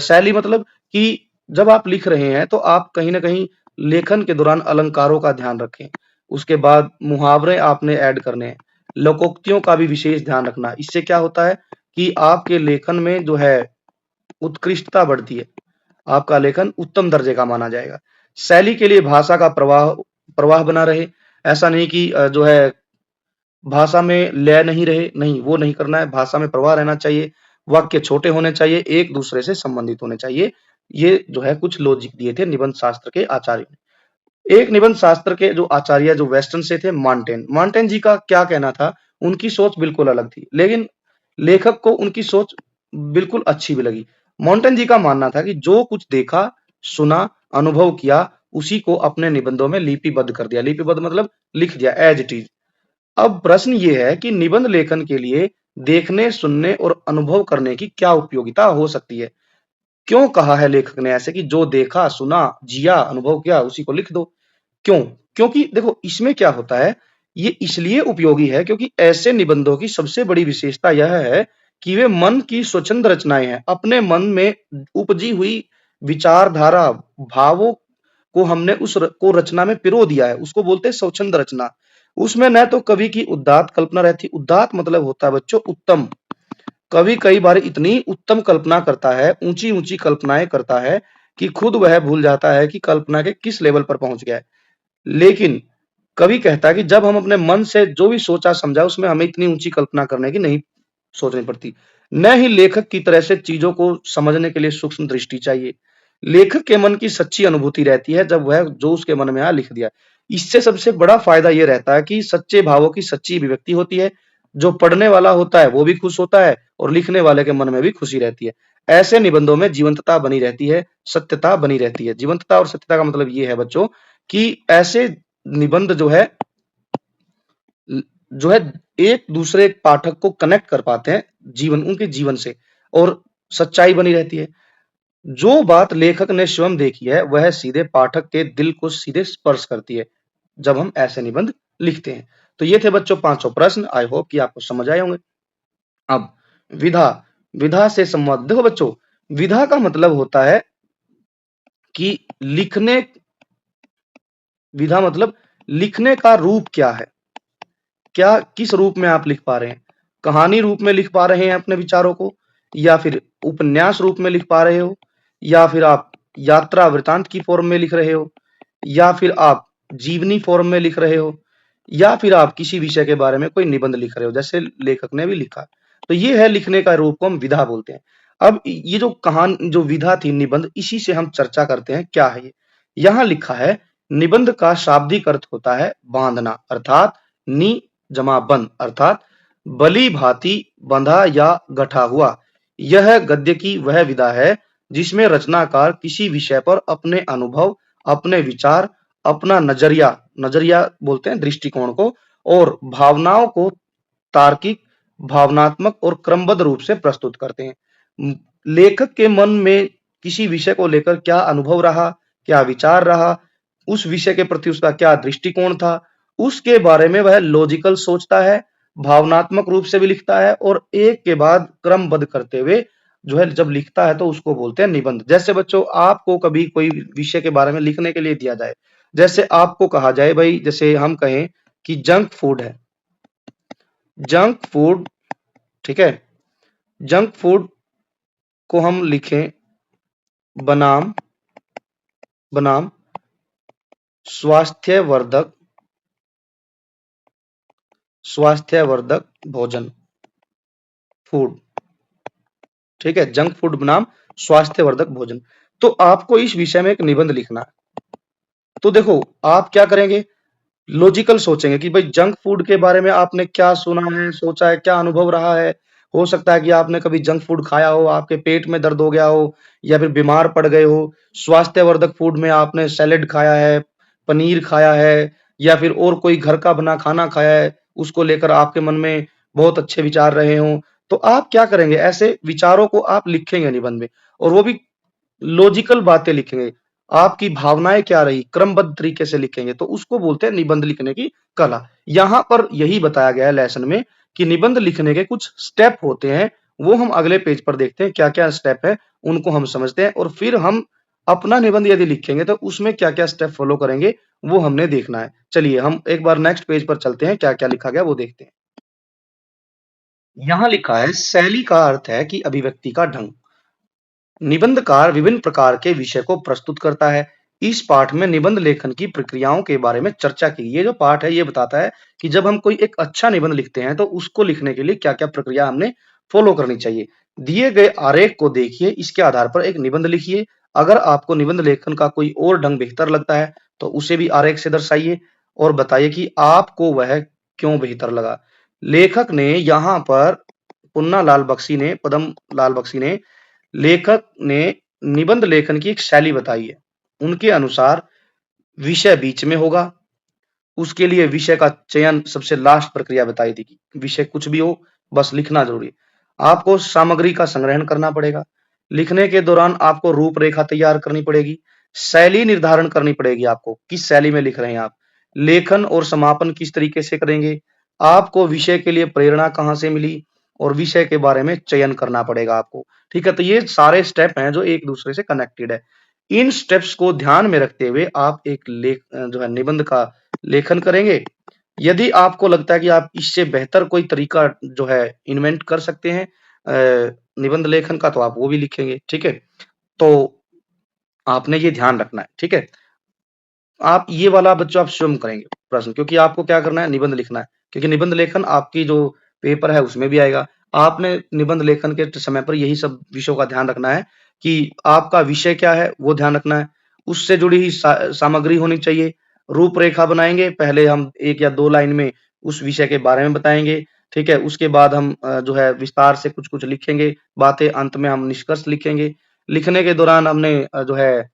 शैली मतलब कि जब आप लिख रहे हैं तो आप कहीं न कहीं लेखन के दौरान अलंकारों का ध्यान रखें। उसके बाद मुहावरे आपने ऐड करने हैं, लोकोक्तियों का भी विशेष ध्यान रखना। इससे क्या होता है कि आपके लेखन में जो है उत्कृष्टता बढ़ती है, आपका लेखन उत्तम दर्जे का माना जाएगा। शैली के लिए भाषा का प्रवाह प्रवाह बना रहे, ऐसा नहीं कि जो है भाषा में लय नहीं रहे, नहीं वो नहीं करना है, भाषा में प्रवाह रहना चाहिए, वाक्य छोटे होने चाहिए, एक दूसरे से संबंधित होने चाहिए। ये जो है कुछ लॉजिक दिए थे निबंध शास्त्र के आचार्य ने। एक निबंध शास्त्र के जो आचार्य जो वेस्टर्न से थे मार्टेन, मार्टेन जी का क्या कहना था, उनकी सोच बिल्कुल अलग थी, लेकिन लेखक को उनकी सोच बिल्कुल अच्छी भी लगी। मार्टेन जी का मानना था कि जो कुछ देखा, सुना, अनुभव किया, उसी को अपने निबंधों में लिपिबद्ध कर दिया। लिपिबद्ध मतलब लिख दिया एज इट इज। अब प्रश्न ये है कि निबंध लेखन के लिए देखने, सुनने और अनुभव करने की क्या उपयोगिता हो सकती है? क्यों कहा है लेखक ने ऐसे कि जो देखा, सुना, जिया, अनुभव किया उसी को लिख दो? क्यों? क्योंकि देखो इसमें क्या होता है, ये इसलिए उपयोगी है क्योंकि ऐसे निबंधों की सबसे बड़ी विशेषता यह है कि वे मन की स्वच्छंद रचनाएं हैं। अपने मन में उपजी हुई विचारधारा, भावों को हमने को रचना में पिरो दिया है, उसको बोलते हैं स्वच्छंद रचना। उसमें न तो कवि की उदात्त कल्पना रहती, उदात्त मतलब होता है बच्चों उत्तम। कवि कई बार इतनी उत्तम कल्पना करता है, ऊंची ऊंची कल्पनाएं करता है कि खुद वह भूल जाता है कि कल्पना के किस लेवल पर पहुंच गया है। लेकिन कवि कहता है कि जब हम अपने मन से जो भी सोचा समझा उसमें हमें इतनी ऊंची कल्पना करने की नहीं सोचनी पड़ती। न ही लेखक की तरह से चीजों को समझने के लिए सूक्ष्म दृष्टि चाहिए। लेखक के मन की सच्ची अनुभूति रहती है जब वह जो उसके मन में आया लिख दिया। इससे सबसे बड़ा फायदा यह रहता है कि सच्चे भावों की सच्ची अभिव्यक्ति होती है। जो पढ़ने वाला होता है वो भी खुश होता है और लिखने वाले के मन में भी खुशी रहती है। ऐसे निबंधों में जीवंतता बनी रहती है, सत्यता बनी रहती है। जीवंतता और सत्यता का मतलब ये है बच्चों कि ऐसे निबंध जो है एक दूसरे पाठक को कनेक्ट कर पाते हैं जीवन उनके जीवन से और सच्चाई बनी रहती है। जो बात लेखक ने स्वयं देखी है वह सीधे पाठक के दिल को सीधे स्पर्श करती है जब हम ऐसे निबंध लिखते हैं। तो ये थे बच्चों 500 प्रश्न। आई होप कि आपको समझ आए होंगे। अब विधा, विधा से संवाद। देखो बच्चों, विधा का मतलब होता है कि लिखने, विधा मतलब लिखने का रूप क्या है, क्या किस रूप में आप लिख पा रहे हैं। कहानी रूप में लिख पा रहे हैं अपने विचारों को, या फिर उपन्यास रूप में लिख पा रहे हो, या फिर आप यात्रा वृतांत की फॉर्म में लिख रहे हो, या फिर आप जीवनी फॉर्म में लिख रहे हो, या फिर आप किसी विषय के बारे में कोई निबंध लिख रहे हो जैसे लेखक ने भी लिखा। तो ये है लिखने का रूप को हम विधा बोलते हैं। अब ये जो कहानी जो विधा थी निबंध, इसी से हम चर्चा करते हैं क्या है ये। यहाँ लिखा है निबंध का शाब्दिक अर्थ होता है बांधना, अर्थात नी जमा बंध, अर्थात बली भांति बंधा या गठा हुआ। यह गद्य की वह विधा है जिसमें रचनाकार किसी विषय पर अपने अनुभव, अपने विचार, अपना नजरिया, नजरिया बोलते हैं दृष्टिकोण को, और भावनाओं को तार्किक, भावनात्मक और क्रमबद्ध रूप से प्रस्तुत करते हैं। लेखक के मन में किसी विषय को लेकर क्या अनुभव रहा, क्या विचार रहा, उस विषय के प्रति उसका क्या दृष्टिकोण था, उसके बारे में वह लॉजिकल सोचता है, भावनात्मक रूप से भी लिखता है और एक के बाद क्रमबद्ध करते हुए जो है जब लिखता है तो उसको बोलते हैं निबंध। जैसे बच्चों आपको कभी कोई विषय के बारे में लिखने के लिए दिया जाए, जैसे आपको कहा जाए भाई, जैसे हम कहें कि जंक फूड है, जंक फूड, ठीक है, जंक फूड को हम लिखें बनाम बनाम स्वास्थ्यवर्धक स्वास्थ्यवर्धक भोजन, फूड, ठीक है, जंक फूड बनाम स्वास्थ्यवर्धक भोजन। तो आपको इस विषय में एक निबंध लिखना है। तो देखो आप क्या करेंगे, लॉजिकल सोचेंगे कि भाई जंक फूड के बारे में आपने क्या सुना है, सोचा है, क्या अनुभव रहा है। हो सकता है कि आपने कभी जंक फूड खाया हो, आपके पेट में दर्द हो गया हो, या फिर बीमार पड़ गए हो। स्वास्थ्यवर्धक फूड में आपने सैलेड खाया है, पनीर खाया है, या फिर और कोई घर का बना खाना खाया है, उसको लेकर आपके मन में बहुत अच्छे विचार रहे हों। तो आप क्या करेंगे, ऐसे विचारों को आप लिखेंगे निबंध में, और वो भी लॉजिकल बातें लिखेंगे। आपकी भावनाएं क्या रही, क्रमबद्ध तरीके से लिखेंगे, तो उसको बोलते हैं निबंध लिखने की कला। यहाँ पर यही बताया गया है लेसन में कि निबंध लिखने के कुछ स्टेप होते हैं, वो हम अगले पेज पर देखते हैं क्या क्या स्टेप है, उनको हम समझते हैं और फिर हम अपना निबंध यदि लिखेंगे तो उसमें क्या-क्या स्टेप फॉलो करेंगे वो हमने देखना है। चलिए हम एक बार नेक्स्ट पेज पर चलते हैं, क्या-क्या लिखा गया वो देखते हैं। यहाँ लिखा है शैली का अर्थ है कि अभिव्यक्ति का ढंग। निबंधकार विभिन्न प्रकार के विषय को प्रस्तुत करता है। इस पाठ में निबंध लेखन की प्रक्रियाओं के बारे में चर्चा की। ये जो पाठ है ये बताता है कि जब हम कोई एक अच्छा निबंध लिखते हैं तो उसको लिखने के लिए क्या-क्या प्रक्रिया हमने फॉलो करनी चाहिए। दिए गए आरेख को देखिए, इसके आधार पर एक निबंध लिखिए। अगर आपको निबंध लेखन का कोई और ढंग बेहतर लगता है तो उसे भी आरेख से दर्शाइए और बताइए कि आपको वह क्यों बेहतर लगा। लेखक ने यहाँ पर पद्म लाल बख्शी ने लेखक ने निबंध लेखन की एक शैली बताई है। उनके अनुसार विषय बीच में होगा, उसके लिए विषय का चयन सबसे लास्ट प्रक्रिया बताई थी कि विषय कुछ भी हो, बस लिखना ज़रूरी है। आपको सामग्री का संग्रहण करना पड़ेगा। लिखने के दौरान आपको रूपरेखा तैयार करनी पड़ेगी। शैली निर्धारण करनी पड़ेगी आपको, किस शैली में लिख रहे हैं आप। लेखन और समापन किस तरीके से करेंगे। आपको विषय के लिए प्रेरणा कहाँ से मिली और विषय के बारे में चयन करना पड़ेगा आपको। ठीक है, तो ये सारे स्टेप हैं जो एक दूसरे से कनेक्टेड है। इन स्टेप्स को ध्यान में रखते हुए आप एक जो है निबंध का लेखन करेंगे। यदि आपको लगता है कि आप इससे बेहतर कोई तरीका जो है इन्वेंट कर सकते हैं निबंध लेखन का, तो आप वो भी लिखेंगे। ठीक है, तो आपने ये ध्यान रखना है। ठीक है, आप ये वाला बच्चों आप स्वयं करेंगे प्रश्न, क्योंकि आपको क्या करना है, निबंध लिखना है, क्योंकि निबंध लेखन आपकी जो पेपर है उसमें भी आएगा। आपने निबंध लेखन के समय पर यही सब विषयों का ध्यान रखना है कि आपका विषय क्या है वो ध्यान रखना है, उससे जुड़ी ही सामग्री होनी चाहिए। रूपरेखा बनाएंगे, पहले हम 1 या 2 लाइन में उस विषय के बारे में बताएंगे। ठीक है, उसके बाद हम जो है विस्तार से कुछ-कुछ लिखेंगे बातें, अंत में हम निष्कर्ष लिखेंगे। लिखने के दौरान हमने जो है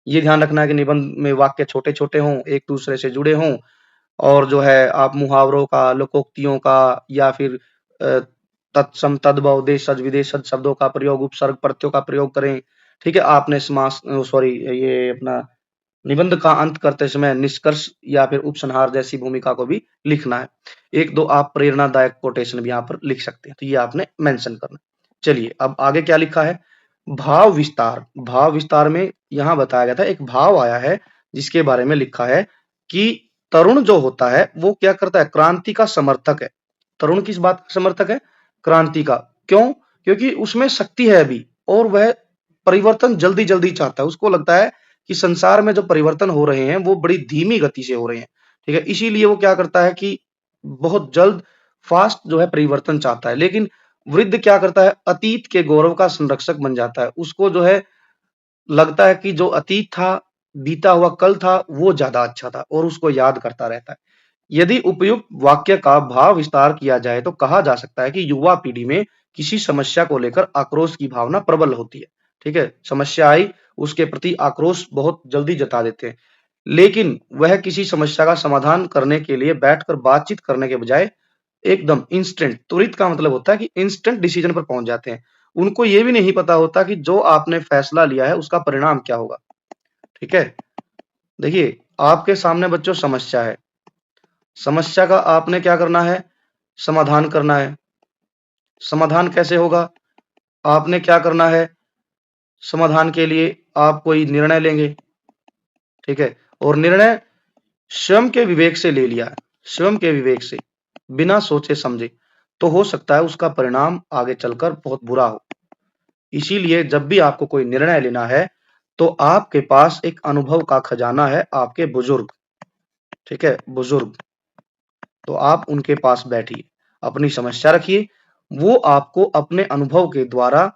ये ध्यान रखना है कि निबंध में वाक्य छोटे-छोटे हों, एक दूसरे से जुड़े हों और जो है आप मुहावरों का, लोकोक्तियों का या फिर अ, तत्सम, तद्भव, देशज, विदेशज शब्दों का प्रयोग, उपसर्ग, प्रत्ययों का प्रयोग करें। ठीक है, आपने ये अपना निबंध का अंत करते समय निष्कर्ष या फिर उपसंहार जैसी भूमिका को भी लिखना है। 1-2 आप प्रेरणादायक कोटेशन भी यहाँ पर लिख सकते हैं, तो ये आपने मेंशन करना है। चलिए, अब आगे क्या लिखा है? भाव विस्तार। भाव विस्तार में यहाँ बताया गया था, एक भाव आया है जिसके बारे में लिखा है कि तरुण जो होता है वो क्या करता है, क्रांति का समर्थक है। तरुण किस बात का समर्थक है? क्रांति का। क्यों? क्योंकि उसमें शक्ति है अभी और वह परिवर्तन जल्दी-जल्दी चाहता है। उसको लगता है कि संसार में जो परिवर्तन हो रहे हैं वो बड़ी धीमी गति से हो रहे हैं। ठीक है? इसीलिए वो क्या करता है कि बहुत जल्द फास्ट जो है परिवर्तन चाहता है। लेकिन वृद्ध क्या करता है, अतीत के गौरव का संरक्षक बन जाता है। उसको जो है लगता है कि जो अतीत था, बीता हुआ कल था, वो ज़्यादा अच्छा था और उसको याद करता रहता है। यदि उपयुक्त वाक्य का भाव विस्तार किया जाए तो कहा जा सकता है कि युवा पीढ़ी में किसी समस्या को लेकर आक्रोश की भावना प्रबल होती है। ठीक है? समस्या आई, उसके प्रति आक्रोश बहुत जल्दी जता देते हैं। लेकिन वह किसी समस्या का समाधान करने के लिए बैठकर बातचीत करने के बजाय एकदम इंस्टेंट, त्वरित का मतलब होता है कि इंस्टेंट डिसीजन पर पहुंच जाते हैं। उनको ये भी नहीं पता होता कि जो आपने फैसला लिया है उसका परिणाम क्या होगा। ठीक है, देखिए आपके सामने बच्चों समस्या है, समस्या का आपने क्या करना है, समाधान करना है। समाधान कैसे होगा, आपने क्या करना है, समाधान के लिए आप कोई निर्णय लेंगे। ठीक है, और निर्णय स्वयं के विवेक से ले लिया है, स्वयं के विवेक से, बिना सोचे समझे, तो हो सकता है उसका परिणाम आगे चलकर बहुत बुरा हो। इसीलिए जब भी आपको कोई निर्णय लेना है तो आपके पास एक अनुभव का खजाना है, आपके बुजुर्ग। ठीक है, बुजुर्ग, तो आप उनके पास बैठिए, अपनी समस्या रखिए, वो आपको अपने अनुभव के द्वारा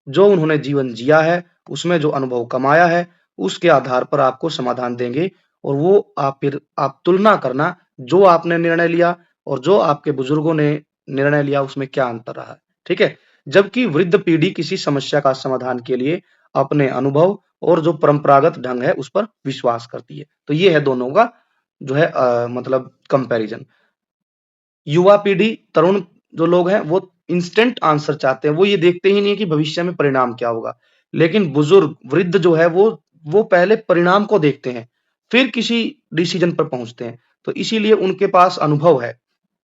जो उन्होंने जीवन जिया है, उसमें जो अनुभव कमाया है, उसके आधार पर आपको समाधान देंगे और वो आप तुलना करना, जो आपने निर्णय लिया और जो आपके बुजुर्गों ने निर्णय लिया उसमें क्या अंतर रहा है। ठीक है? जबकि वृद्ध पीढ़ी किसी समस्या का समाधान के लिए अपने अनुभव और जो परंपरागत ढंग है उस पर विश्वास करती है। तो ये है दोनों का जो है मतलब कंपैरिजन। युवा पीढ़ी, तरुण जो लोग हैं वो इंस्टेंट आंसर चाहते हैं, वो ये देखते ही नहीं है कि भविष्य में परिणाम क्या होगा। लेकिन बुजुर्ग, वृद्ध जो है वो पहले परिणाम को देखते हैं, फिर किसी डिसीजन पर पहुँचते हैं। तो इसीलिए उनके पास अनुभव है।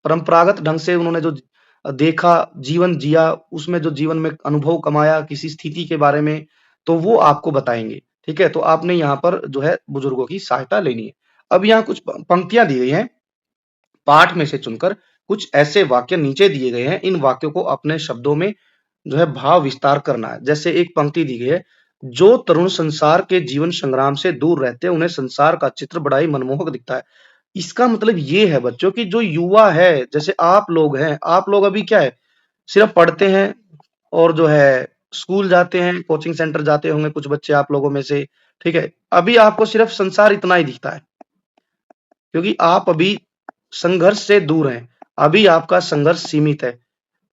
परंपरागत ढंग से उन्होंने जो देखा, जीवन जिया, उसमें जो जीवन में अनुभव कमाया किसी स्थिति के बारे में, तो वो आपको बताएँगे। ठीक है? तो आपने यहाँ पर जो है बुजुर्गों की सहायता लेनी है। अब यहाँ कुछ पंक्तियाँ दी गई हैं, पाठ में से चुनकर कुछ ऐसे वाक्य नीचे दिए गए हैं, इन वाक्यों को अपने शब्दों में जो है भाव विस्तार करना है। जैसे एक पंक्ति दी गई है, जो तरुण संसार के जीवन संग्राम से दूर रहते हैं, उन्हें संसार का चित्र बड़ा ही मनमोहक दिखता है। इसका मतलब ये है बच्चों कि जो युवा है, जैसे आप लोग हैं, आप लोग अभी क्या है, सिर्फ पढ़ते हैं और जो है स्कूल जाते हैं, कोचिंग सेंटर जाते होंगे कुछ बच्चे आप लोगों में से, ठीक है? अभी आपको सिर्फ संसार इतना ही दिखता है, क्योंकि आप अभी संघर्ष से दूर हैं। अभी आपका संघर्ष सीमित है।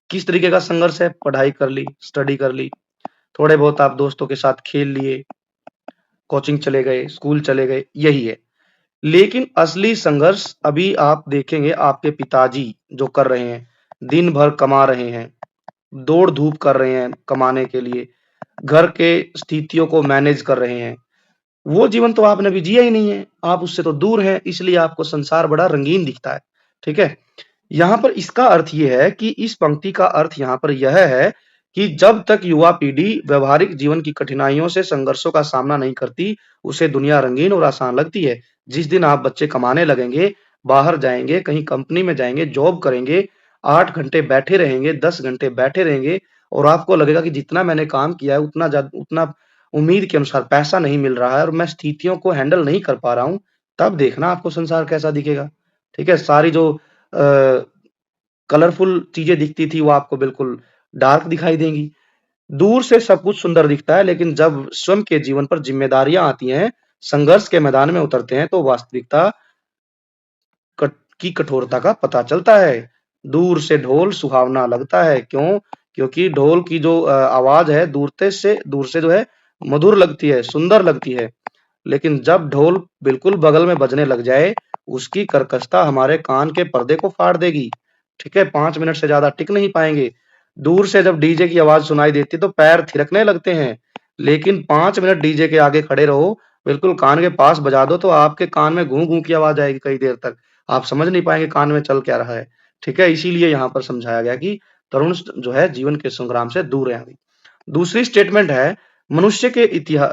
किस तरीके का संघर्ष है? पढ़ाई कर ली, स्टडी कर ली, थोड़े बहुत आप दोस्तों के साथ खेल लिए, कोचिंग चले गए, स्कूल चले गए, यही है। लेकिन असली संघर्ष अभी आप देखेंगे आपके पिताजी जो कर रहे हैं, दिन भर कमा रहे हैं, दौड़-धूप कर रहे हैं कमाने के लिए, घर के स्थितियों को मैनेज कर रहे हैं। वो जीवन तो आपने अभी जिया ही नहीं है, आप उससे तो दूर हैं, इसलिए आपको संसार बड़ा रंगीन दिखता है, ठीक है? यहाँ पर इसका अर्थ ये है कि इस पंक्ति का अर्थ यहाँ पर यह है कि जब तक युवा पीढ़ी व्यवहारिक जीवन की कठिनाइयों से संघर्षों का सामना नहीं करती, उसे दुनिया रंगीन और आसान लगती है। जिस दिन आप बच्चे कमाने लगेंगे, बाहर जाएँगे, कहीं कंपनी में जाएँगे, जॉब करेंगे, 8 घंटे बैठे रहेंगे, 10 घंटे बैठे रहेंगे और आपको लगेगा कि जितना मैंने काम किया है उतना उम्मीद के अनुसार पैसा नहीं मिल रहा है और मैं स्थितियों को हैंडल नहीं कर पा रहा हूँ, तब देखना आपको संसार कैसा दिखेगा। ठीक है? सारी जो कलरफुल चीज़ें दिखती थी, वो आपको बिल्कुल डार्क दिखाई देंगी। दूर से सब कुछ सुंदर दिखता है, लेकिन जब स्वयं के जीवन पर ज़िम्मेदारियाँ आती हैं, संघर्ष के मैदान में उतरते हैं, तो वास्तविकता कट की कठोरता का पता चलता है। दूर से ढोल सुहावना लगता है, क्यों? क्योंकि ढोल की जो आवाज़ है, दूर से जो है मधुर लगती है, सुंदर लगती है। लेकिन जब ढोल बिल्कुल बगल में बजने लग जाए, उसकी कर्कशता हमारे कान के पर्दे को फाड़ देगी। ठीक है? 5 मिनट से ज़्यादा टिक नहीं पाएँगे। दूर से जब डीजे की आवाज़ सुनाई देती है तो पैर थिरकने लगते हैं। लेकिन 5 मिनट डीजे के आगे खड़े रहो, बिल्कुल कान के पास बजा दो तो आपके कान में गूँ-गूँ की आवाज़ आएगी कई देर तक। आप समझ नहीं पाएँगे कान में चल क्या रहा है। ठीक है? इसीलिए यहाँ पर समझाया गया कि तरुण जो है जीवन के संग्राम से दूर रहें अभी। दूसरी स्टेटमेंट है, मनुष्य के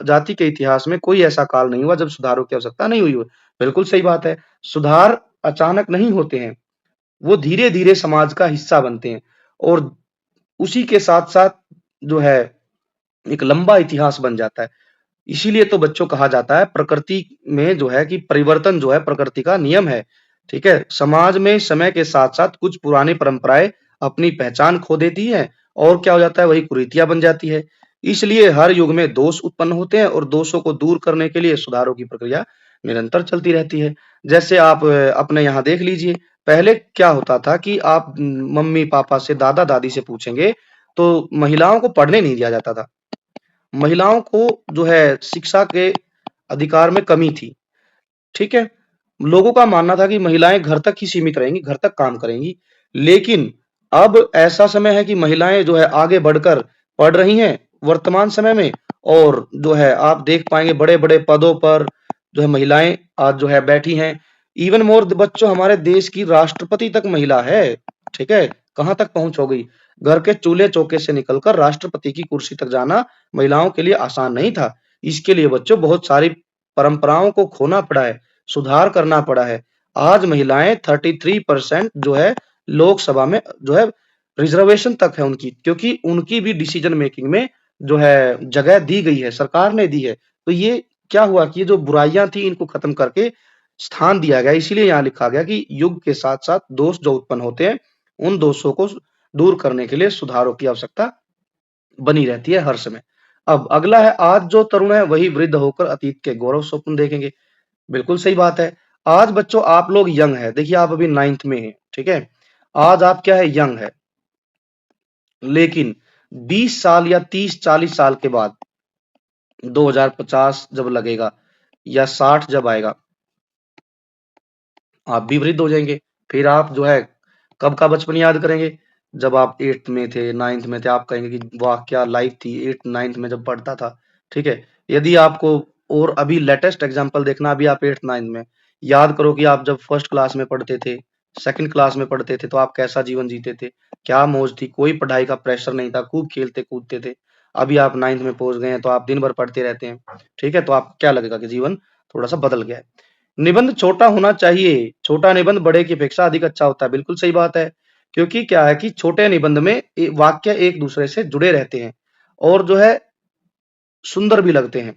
जाति के इतिहास में कोई ऐसा काल नहीं हुआ जब सुधारों की आवश्यकता नहीं हुई हो। बिल्कुल सही बात है। सुधार अचानक नहीं होते हैं, वो धीरे-धीरे समाज का हिस्सा बनते हैं और उसी के साथ-साथ जो है एक लंबा इतिहास बन जाता है। इसीलिए तो बच्चों कहा जाता है प्रकृति में जो है कि परिवर्तन जो है प्रकृति का नियम है। ठीक है? समाज में समय के साथ-साथ कुछ पुरानी परंपराएँ अपनी पहचान खो देती हैं और क्या हो जाता है वही कुरीतियाँ बन जाती है। इसलिए हर युग में दोष उत्पन्न होते हैं और दोषों को दूर करने के लिए सुधारों की प्रक्रिया निरंतर चलती रहती है। जैसे आप अपने यहाँ देख लीजिए, पहले क्या होता था कि आप मम्मी-पापा से, दादा-दादी से पूछेंगे, तो महिलाओं को पढ़ने नहीं दिया जाता था। महिलाओं को जो है शिक्षा के अधिकार में कमी थी, ठीक है? लोगों का मानना था कि महिलाएँ घर तक ही सीमित रहेंगी, घर तक काम करेंगी। लेकिन अब ऐसा समय है कि महिलाएँ जो है आगे बढ़कर पढ़ रही हैं वर्तमान समय में और जो है आप देख पाएँगे बड़े-बड़े पदों पर जो है महिलाएँ आज जो है बैठी हैं। इवन मोर द बच्चों हमारे देश की राष्ट्रपति तक महिला है, ठीक है? कहाँ तक पहुँच हो गई। घर के चूल्हे-चौके से निकलकर राष्ट्रपति की कुर्सी तक जाना महिलाओं के लिए आसान नहीं था। इसके लिए बच्चों बहुत सारी परंपराओं को खोना पड़ा है, सुधार करना पड़ा है। आज महिलाएँ 33% जो है लोकसभा में जो है रिज़र्वेशन तक है उनकी, क्योंकि उनकी भी डिसीजन मेकिंग में जो है जगह दी गई है, सरकार ने दी है। तो ये क्या हुआ कि ये जो बुराइयाँ थी इनको खत्म करके स्थान दिया गया। इसीलिए यहाँ लिखा गया कि युग के साथ-साथ दोष जो उत्पन्न होते हैं, उन दोषों को दूर करने के लिए सुधारों की आवश्यकता बनी रहती है हर समय। अब अगला है, आज जो तरुण है वही वृद्ध होकर अतीत के गौरव स्वप्न देखेंगे। बिल्कुल सही बात है। आज बच्चों आप लोग यंग हैं, देखिए आप अभी 9th में हैं, ठीक है? आज आप क्या है यंग है, लेकिन 20 साल या 30-40 साल के बाद 2050 जब लगेगा या 60 जब आएगा, आप भी वृद्ध हो जाएँगे। फिर आप जो है कब का बचपन याद करेंगे? जब आप 8th में थे, 9th में थे, आप कहेंगे कि वाह! क्या लाइफ़ थी 8th 9th में जब पढ़ता था, ठीक है? यदि आपको और अभी लेटेस्ट एग्ज़ाम्पल देखना, अभी आप 8th 9th में, याद करो कि आप जब फर्स्ट क्लास में पढ़ते थे, सेकंड क्लास में पढ़ते थे, तो आप कैसा जीवन जीते थे? क्या मौज थी, कोई पढ़ाई का प्रेशर नहीं था, खूब खेलते-कूदते थे। अभी आप 9th में पहुँच गए हैं, तो आप दिन भर पढ़ते रहते हैं, ठीक है? तो आपको क्या लगेगा कि जीवन थोड़ा-सा बदल गया है। निबंध छोटा होना चाहिए, छोटा निबंध बड़े की अपेक्षा अधिक अच्छा होता है, बिल्कुल सही बात है। क्योंकि क्या है कि छोटे निबंध में वाक्य एक-दूसरे से जुड़े रहते हैं और जो है सुंदर भी लगते हैं।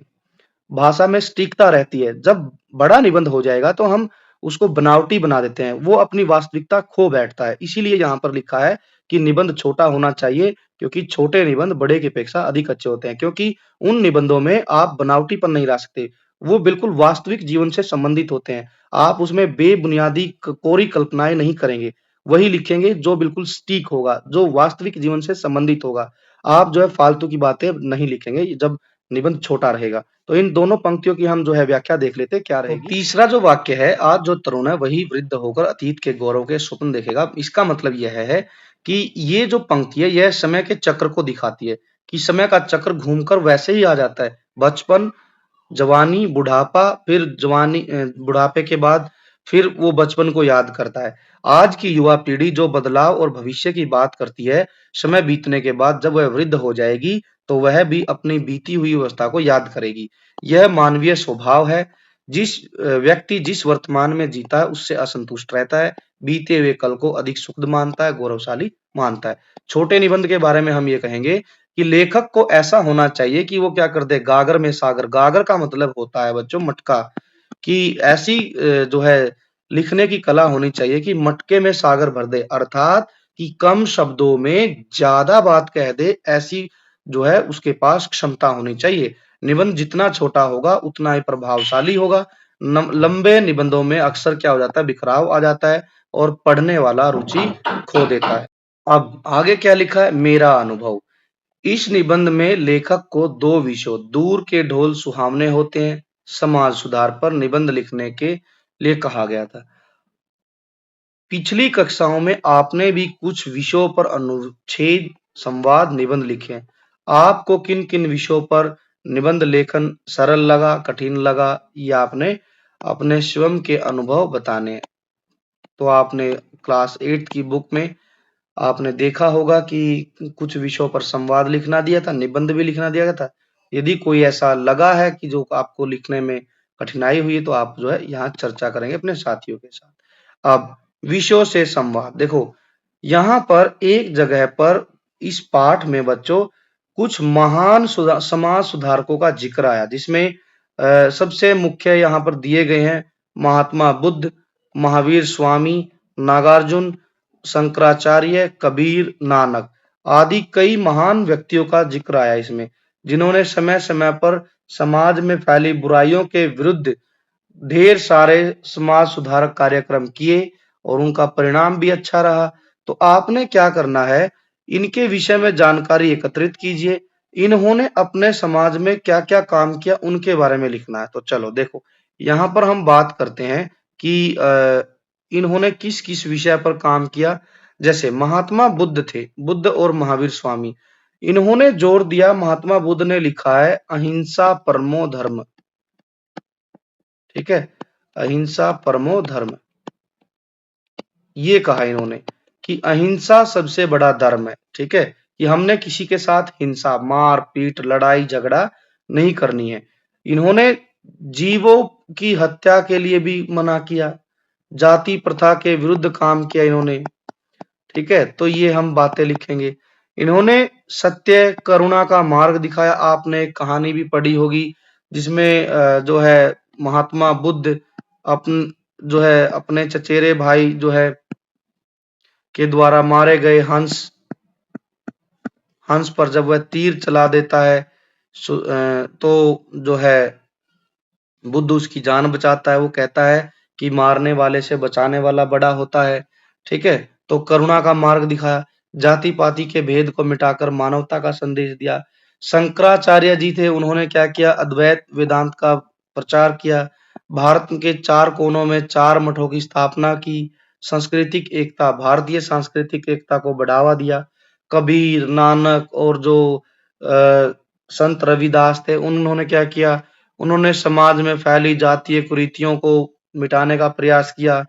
भाषा में सटीकता रहती है। जब बड़ा निबंध हो जाएगा तो हम उसको बनावटी बना देते हैं, वो अपनी वास्तविकता खो बैठता है। इसीलिए यहाँ पर लिखा है कि निबंध छोटा होना चाहिए, क्योंकि छोटे निबंध बड़े की अपेक्षा अधिक अच्छे होते हैं, क्योंकि उन निबंधों में आप बनावटीपन नहीं ला सकते, वो बिल्कुल वास्तविक जीवन से संबंधित होते हैं। आप उसमें बेबुनियादी कोरी कल्पनाएं नहीं करेंगे, वही लिखेंगे जो बिल्कुल सटीक होगा, जो वास्तविक जीवन से संबंधित होगा। आप जो है फालतू की बातें नहीं लिखेंगे जब निबंध छोटा रहेगा। तो इन दोनों पंक्तियों की हम जो है व्याख्या देख लेते हैं क्या रहेगी। तो तीसरा जो वाक्य है, आज जो तरुण है वही वृद्ध होकर अतीत के गौरव के स्वप्न देखेगा। इसका मतलब यह है कि ये जो पंक्ति है यह समय के चक्र को दिखाती है कि समय का चक्र घूमकर वैसे ही आ जाता है। बचपन, जवानी, बुढ़ापा, फिर जवानी बुढ़ापे के बाद फिर वो बचपन को याद करता है। आज की युवा पीढ़ी जो बदलाव और भविष्य की बात करती है, समय बीतने के बाद जब वह वृद्ध हो जाएगी, तो वह भी अपनी बीती हुई अवस्था को याद करेगी। यह मानवीय स्वभाव है। जिस व्यक्ति जिस वर्तमान में जीता है, उससे असंतुष्ट रहता है, बीते हुए कल को अधिक सुखद मानता है, गौरवशाली मानता है। छोटे निबंध के बारे में हम ये कहेंगे कि लेखक को ऐसा होना चाहिए कि वो क्या कर दे, गागर में सागर। गागर का मतलब होता है बच्चों मटका, कि ऐसी जो है लिखने की कला होनी चाहिए कि मटके में सागर भर दे, अर्थात कि कम शब्दों में ज्यादा बात कह दे, ऐसी जो है उसके पास क्षमता होनी चाहिए। निबंध जितना छोटा होगा उतना ही प्रभावशाली होगा। लंबे निबंधों में अक्सर क्या हो जाता है, बिखराव आ जाता है और पढ़ने वाला रुचि खो देता है। अब आगे क्या लिखा है, मेरा अनुभव। इस निबंध में लेखक को दो विषयों दूर के ढोल सुहावने होते हैं समाज सुधार पर निबंध लिखने के लिए कहा गया था। पिछली कक्षाओं में आपने भी कुछ विषयों पर अनुच्छेद, संवाद, निबंध लिखे हैं। आपको किन किन विषयों पर निबंध लेखन सरल लगा, कठिन लगा, या आपने अपने स्वयं के अनुभव बताने हैं। तो आपने क्लास 8 की बुक में आपने देखा होगा कि कुछ विषयों पर संवाद लिखना दिया था, निबंध भी लिखना दिया गया था। यदि कोई ऐसा लगा है कि जो आपको लिखने में कठिनाई हुई है, तो आप जो है यहाँ चर्चा करेंगे अपने साथियों के साथ। अब विषयों से संवाद देखो, यहाँ पर एक जगह पर इस पाठ में बच्चों कुछ महान समाज सुधारकों का जिक्र आया, जिसमें सबसे मुख्य यहाँ पर दिए गए हैं महात्मा बुद्ध, महावीर स्वामी, नागार्जुन, शंकराचार्य, कबीर, नानक आदि कई महान व्यक्तियों का जिक्र आया इसमें, जिन्होंने समय समय पर समाज में फैली बुराइयों के विरुद्ध ढेर सारे समाज सुधारक कार्यक्रम किए और उनका परिणाम भी अच्छा रहा। तो आपने क्या करना है, इनके विषय में जानकारी एकत्रित कीजिए। इन्होंने अपने समाज में क्या क्या काम किया उनके बारे में लिखना है। तो चलो देखो, यहाँ पर हम बात करते हैं कि इन्होंने किस किस विषय पर काम किया। जैसे महात्मा बुद्ध थे, बुद्ध और महावीर स्वामी, इन्होंने जोर दिया, महात्मा बुद्ध ने लिखा है अहिंसा परमो धर्म, ठीक है, अहिंसा परमो धर्म, ये कहा इन्होंने कि अहिंसा सबसे बड़ा धर्म है, ठीक है, कि हमने किसी के साथ हिंसा, मार पीट, लड़ाई झगड़ा नहीं करनी है। इन्होंने जीवों की हत्या के लिए भी मना किया, जाति प्रथा के विरुद्ध काम किया इन्होंने, ठीक है, तो ये हम बातें लिखेंगे। इन्होंने सत्य करुणा का मार्ग दिखाया। आपने एक कहानी भी पढ़ी होगी जिसमें जो है महात्मा बुद्ध अपन जो है अपने चचेरे भाई जो है के द्वारा मारे गए हंस पर जब वह तीर चला देता है, तो जो है बुद्ध उसकी जान बचाता है। वो कहता है कि मारने वाले से बचाने वाला बड़ा होता है, ठीक है। तो करुणा का मार्ग दिखाया, जाति पाति के भेद को मिटाकर मानवता का संदेश दिया। शंकराचार्य जी थे, उन्होंने क्या किया, अद्वैत वेदांत का प्रचार किया। भारत के चार कोनों में चार मठों की स्थापना की। सांस्कृतिक एकता, भारतीय सांस्कृतिक एकता को बढ़ावा दिया। कबीर, नानक और जो संत रविदास थे, उन्होंने क्या किया, उन्होंने समाज में फैली जातीय कुरीतियों को मिटाने का प्रयास किया,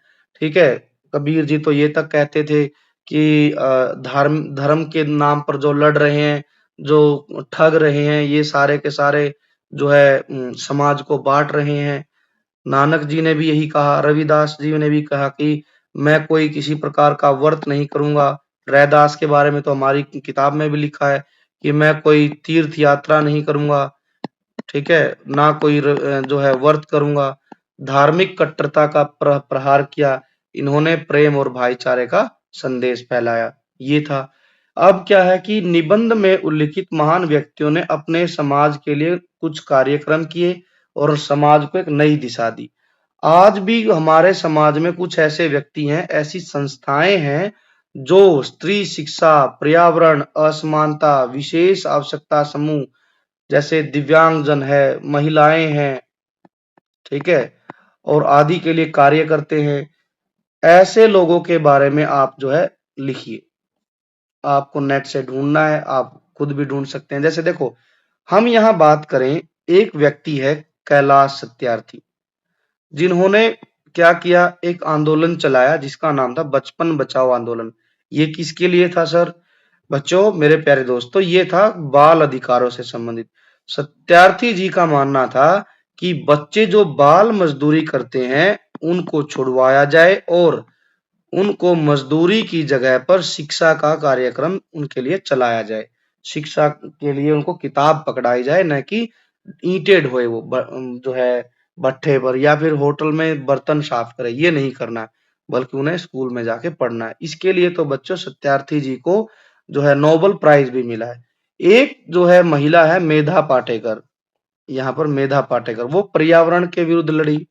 ठीक है। कबीर जी तो ये तक कहते थे कि धर्म धर्म के नाम पर जो लड़ रहे हैं जो ठग रहे हैं, ये सारे के सारे जो है समाज को बांट रहे हैं। नानक जी ने भी यही कहा, रविदास जी ने भी कहा कि मैं कोई किसी प्रकार का व्रत नहीं करूंगा। रैदास के बारे में तो हमारी किताब में भी लिखा है कि मैं कोई तीर्थ यात्रा नहीं करूंगा, ठीक है, ना कोई जो है व्रत करूंगा। धार्मिक कट्टरता का प्रहार किया। इन्होंने प्रेम और भाईचारे का संदेश फैलाया, ये था। अब क्या है कि निबंध में उल्लिखित महान व्यक्तियों ने अपने समाज के लिए कुछ कार्यक्रम किए और समाज को एक नई दिशा दी। आज भी हमारे समाज में कुछ ऐसे व्यक्ति हैं, ऐसी संस्थाएं हैं जो स्त्री शिक्षा, पर्यावरण, असमानता, विशेष आवश्यकता समूह जैसे दिव्यांगजन है, महिलाएं हैं, ठीक है, और आदि के लिए कार्य करते हैं। ऐसे लोगों के बारे में आप जो है लिखिए। आपको नेट से ढूंढना है, आप खुद भी ढूंढ सकते हैं। जैसे देखो, हम यहाँ बात करें, एक व्यक्ति है कैलाश सत्यार्थी, जिन्होंने क्या किया, एक आंदोलन चलाया जिसका नाम था बचपन बचाओ आंदोलन। ये किसके लिए था सर? बच्चों, मेरे प्यारे दोस्तों, ये था बाल अधिकारों से संबंधित। सत्यार्थी जी का मानना था कि बच्चे जो बाल मजदूरी करते हैं उनको छुड़वाया जाए और उनको मजदूरी की जगह पर शिक्षा का कार्यक्रम उनके लिए चलाया जाए। शिक्षा के लिए उनको किताब पकड़ाई जाए, न कि ईंटें ढोए वो जो है भट्ठे पर, या फिर होटल में बर्तन साफ करे, ये नहीं करना है, बल्कि उन्हें स्कूल में जाके पढ़ना है। इसके लिए तो बच्चों सत्यार्थी जी को जो है नोबेल प्राइज भी मिला है। एक जो है महिला है मेधा पाटेकर, यहाँ पर मेधा पाटेकर, वो पर्यावरण के विरुद्ध लड़ी।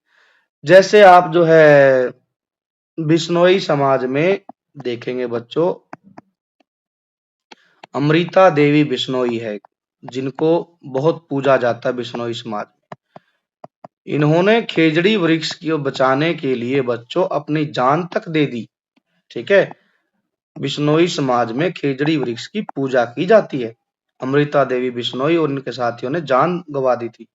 जैसे आप जो है बिश्नोई समाज में देखेंगे बच्चों, अमृता देवी बिश्नोई है, जिनको बहुत पूजा जाता है बिश्नोई समाज में। इन्होंने खेजड़ी वृक्ष को बचाने के लिए बच्चों अपनी जान तक दे दी, ठीक है। बिश्नोई समाज में खेजड़ी वृक्ष की पूजा की जाती है। अमृता देवी बिश्नोई और इनके साथियों ने जान गंवा दी थी।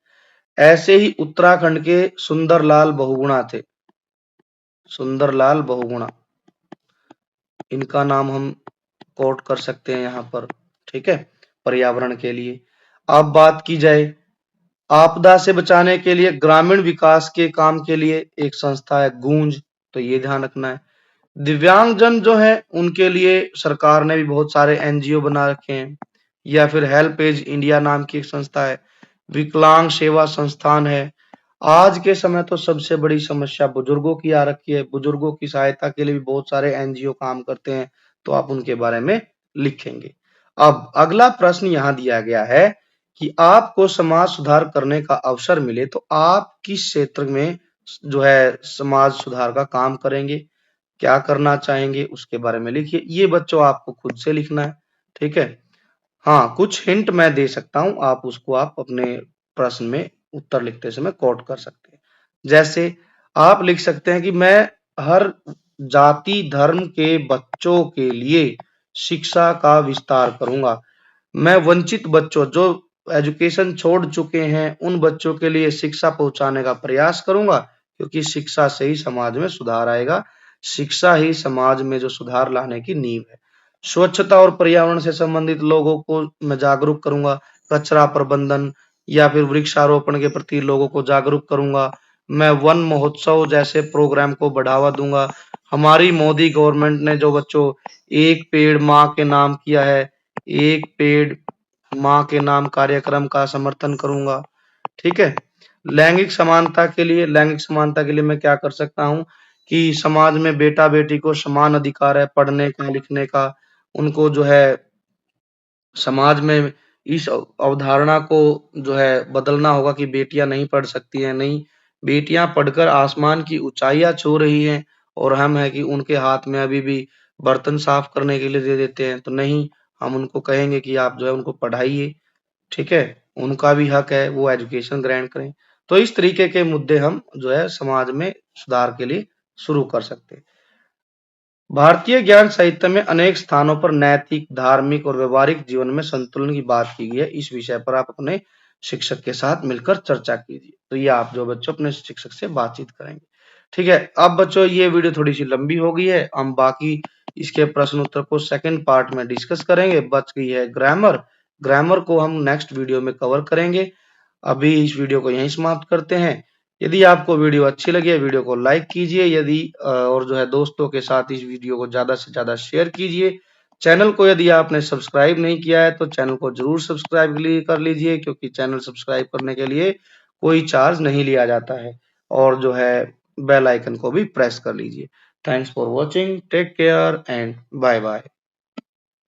ऐसे ही उत्तराखंड के सुंदरलाल बहुगुणा थे, सुंदरलाल बहुगुणा, इनका नाम हम कोट कर सकते हैं यहाँ पर, ठीक है, पर्यावरण के लिए। अब बात की जाए आपदा से बचाने के लिए, ग्रामीण विकास के काम के लिए एक संस्था है गूंज, तो ये ध्यान रखना है। दिव्यांगजन जो है उनके लिए सरकार ने भी बहुत सारे एनजीओ बना रखे हैं, या फिर हेल्प एज इंडिया नाम की एक संस्था है, विकलांग सेवा संस्थान है। आज के समय तो सबसे बड़ी समस्या बुजुर्गों की आ रखी है, बुजुर्गों की सहायता के लिए भी बहुत सारे एनजीओ काम करते हैं, तो आप उनके बारे में लिखेंगे। अब अगला प्रश्न यहाँ दिया गया है कि आपको समाज सुधार करने का अवसर मिले तो आप किस क्षेत्र में जो है समाज सुधार का काम करेंगे, क्या करना चाहेंगे, उसके बारे में लिखिए। ये बच्चों आपको खुद से लिखना है, ठीक है। हाँ, कुछ हिंट मैं दे सकता हूँ, आप उसको आप अपने प्रश्न में उत्तर लिखते समय कोट कर सकते हैं। जैसे आप लिख सकते हैं कि मैं हर जाति धर्म के बच्चों के लिए शिक्षा का विस्तार करूंगा। मैं वंचित बच्चों जो एजुकेशन छोड़ चुके हैं उन बच्चों के लिए शिक्षा पहुंचाने का प्रयास करूंगा, क्योंकि शिक्षा से ही समाज में सुधार आएगा। शिक्षा ही समाज में जो सुधार लाने की नींव है। स्वच्छता और पर्यावरण से संबंधित लोगों को मैं जागरूक करूंगा, कचरा प्रबंधन या फिर वृक्षारोपण के प्रति लोगों को जागरूक करूंगा। मैं वन महोत्सव जैसे प्रोग्राम को बढ़ावा दूंगा। हमारी मोदी गवर्नमेंट ने जो बच्चों एक पेड़ माँ के नाम किया है, एक पेड़ माँ के नाम कार्यक्रम का समर्थन करूंगा, ठीक है। लैंगिक समानता के लिए मैं क्या कर सकता हूँ कि समाज में बेटा बेटी को समान अधिकार है पढ़ने का लिखने का। उनको जो है समाज में इस अवधारणा को जो है बदलना होगा कि बेटियां नहीं पढ़ सकती हैं। नहीं, बेटियां पढ़कर आसमान की ऊंचाइयां छू रही हैं, और हम है कि उनके हाथ में अभी भी बर्तन साफ करने के लिए दे देते हैं। तो नहीं, हम उनको कहेंगे कि आप जो है उनको पढ़ाइए, ठीक है, उनका भी हक है वो एजुकेशन ग्रहण करें। तो इस तरीके के मुद्दे हम जो है समाज में सुधार के लिए शुरू कर सकते हैं। भारतीय ज्ञान साहित्य में अनेक स्थानों पर नैतिक, धार्मिक और व्यवहारिक जीवन में संतुलन की बात की गई है। इस विषय पर आप अपने शिक्षक के साथ मिलकर चर्चा कीजिए। तो ये आप जो बच्चों अपने शिक्षक से बातचीत करेंगे, ठीक है। अब बच्चों ये वीडियो थोड़ी सी लंबी हो गई है, हम बाकी इसके प्रश्न उत्तर को सेकंड पार्ट में डिस्कस करेंगे। बच गई है ग्रामर, ग्रामर को हम नेक्स्ट वीडियो में कवर करेंगे। अभी इस वीडियो को यहीं समाप्त करते हैं। यदि आपको वीडियो अच्छी लगी है, वीडियो को लाइक कीजिए, यदि और जो है दोस्तों के साथ इस वीडियो को ज़्यादा से ज़्यादा शेयर कीजिए। चैनल को यदि आपने सब्सक्राइब नहीं किया है तो चैनल को ज़रूर सब्सक्राइब कर लीजिए, क्योंकि चैनल सब्सक्राइब करने के लिए कोई चार्ज नहीं लिया जाता है। और जो है बेल आइकन को भी प्रेस कर लीजिए। Thanks for watching, take care and bye bye.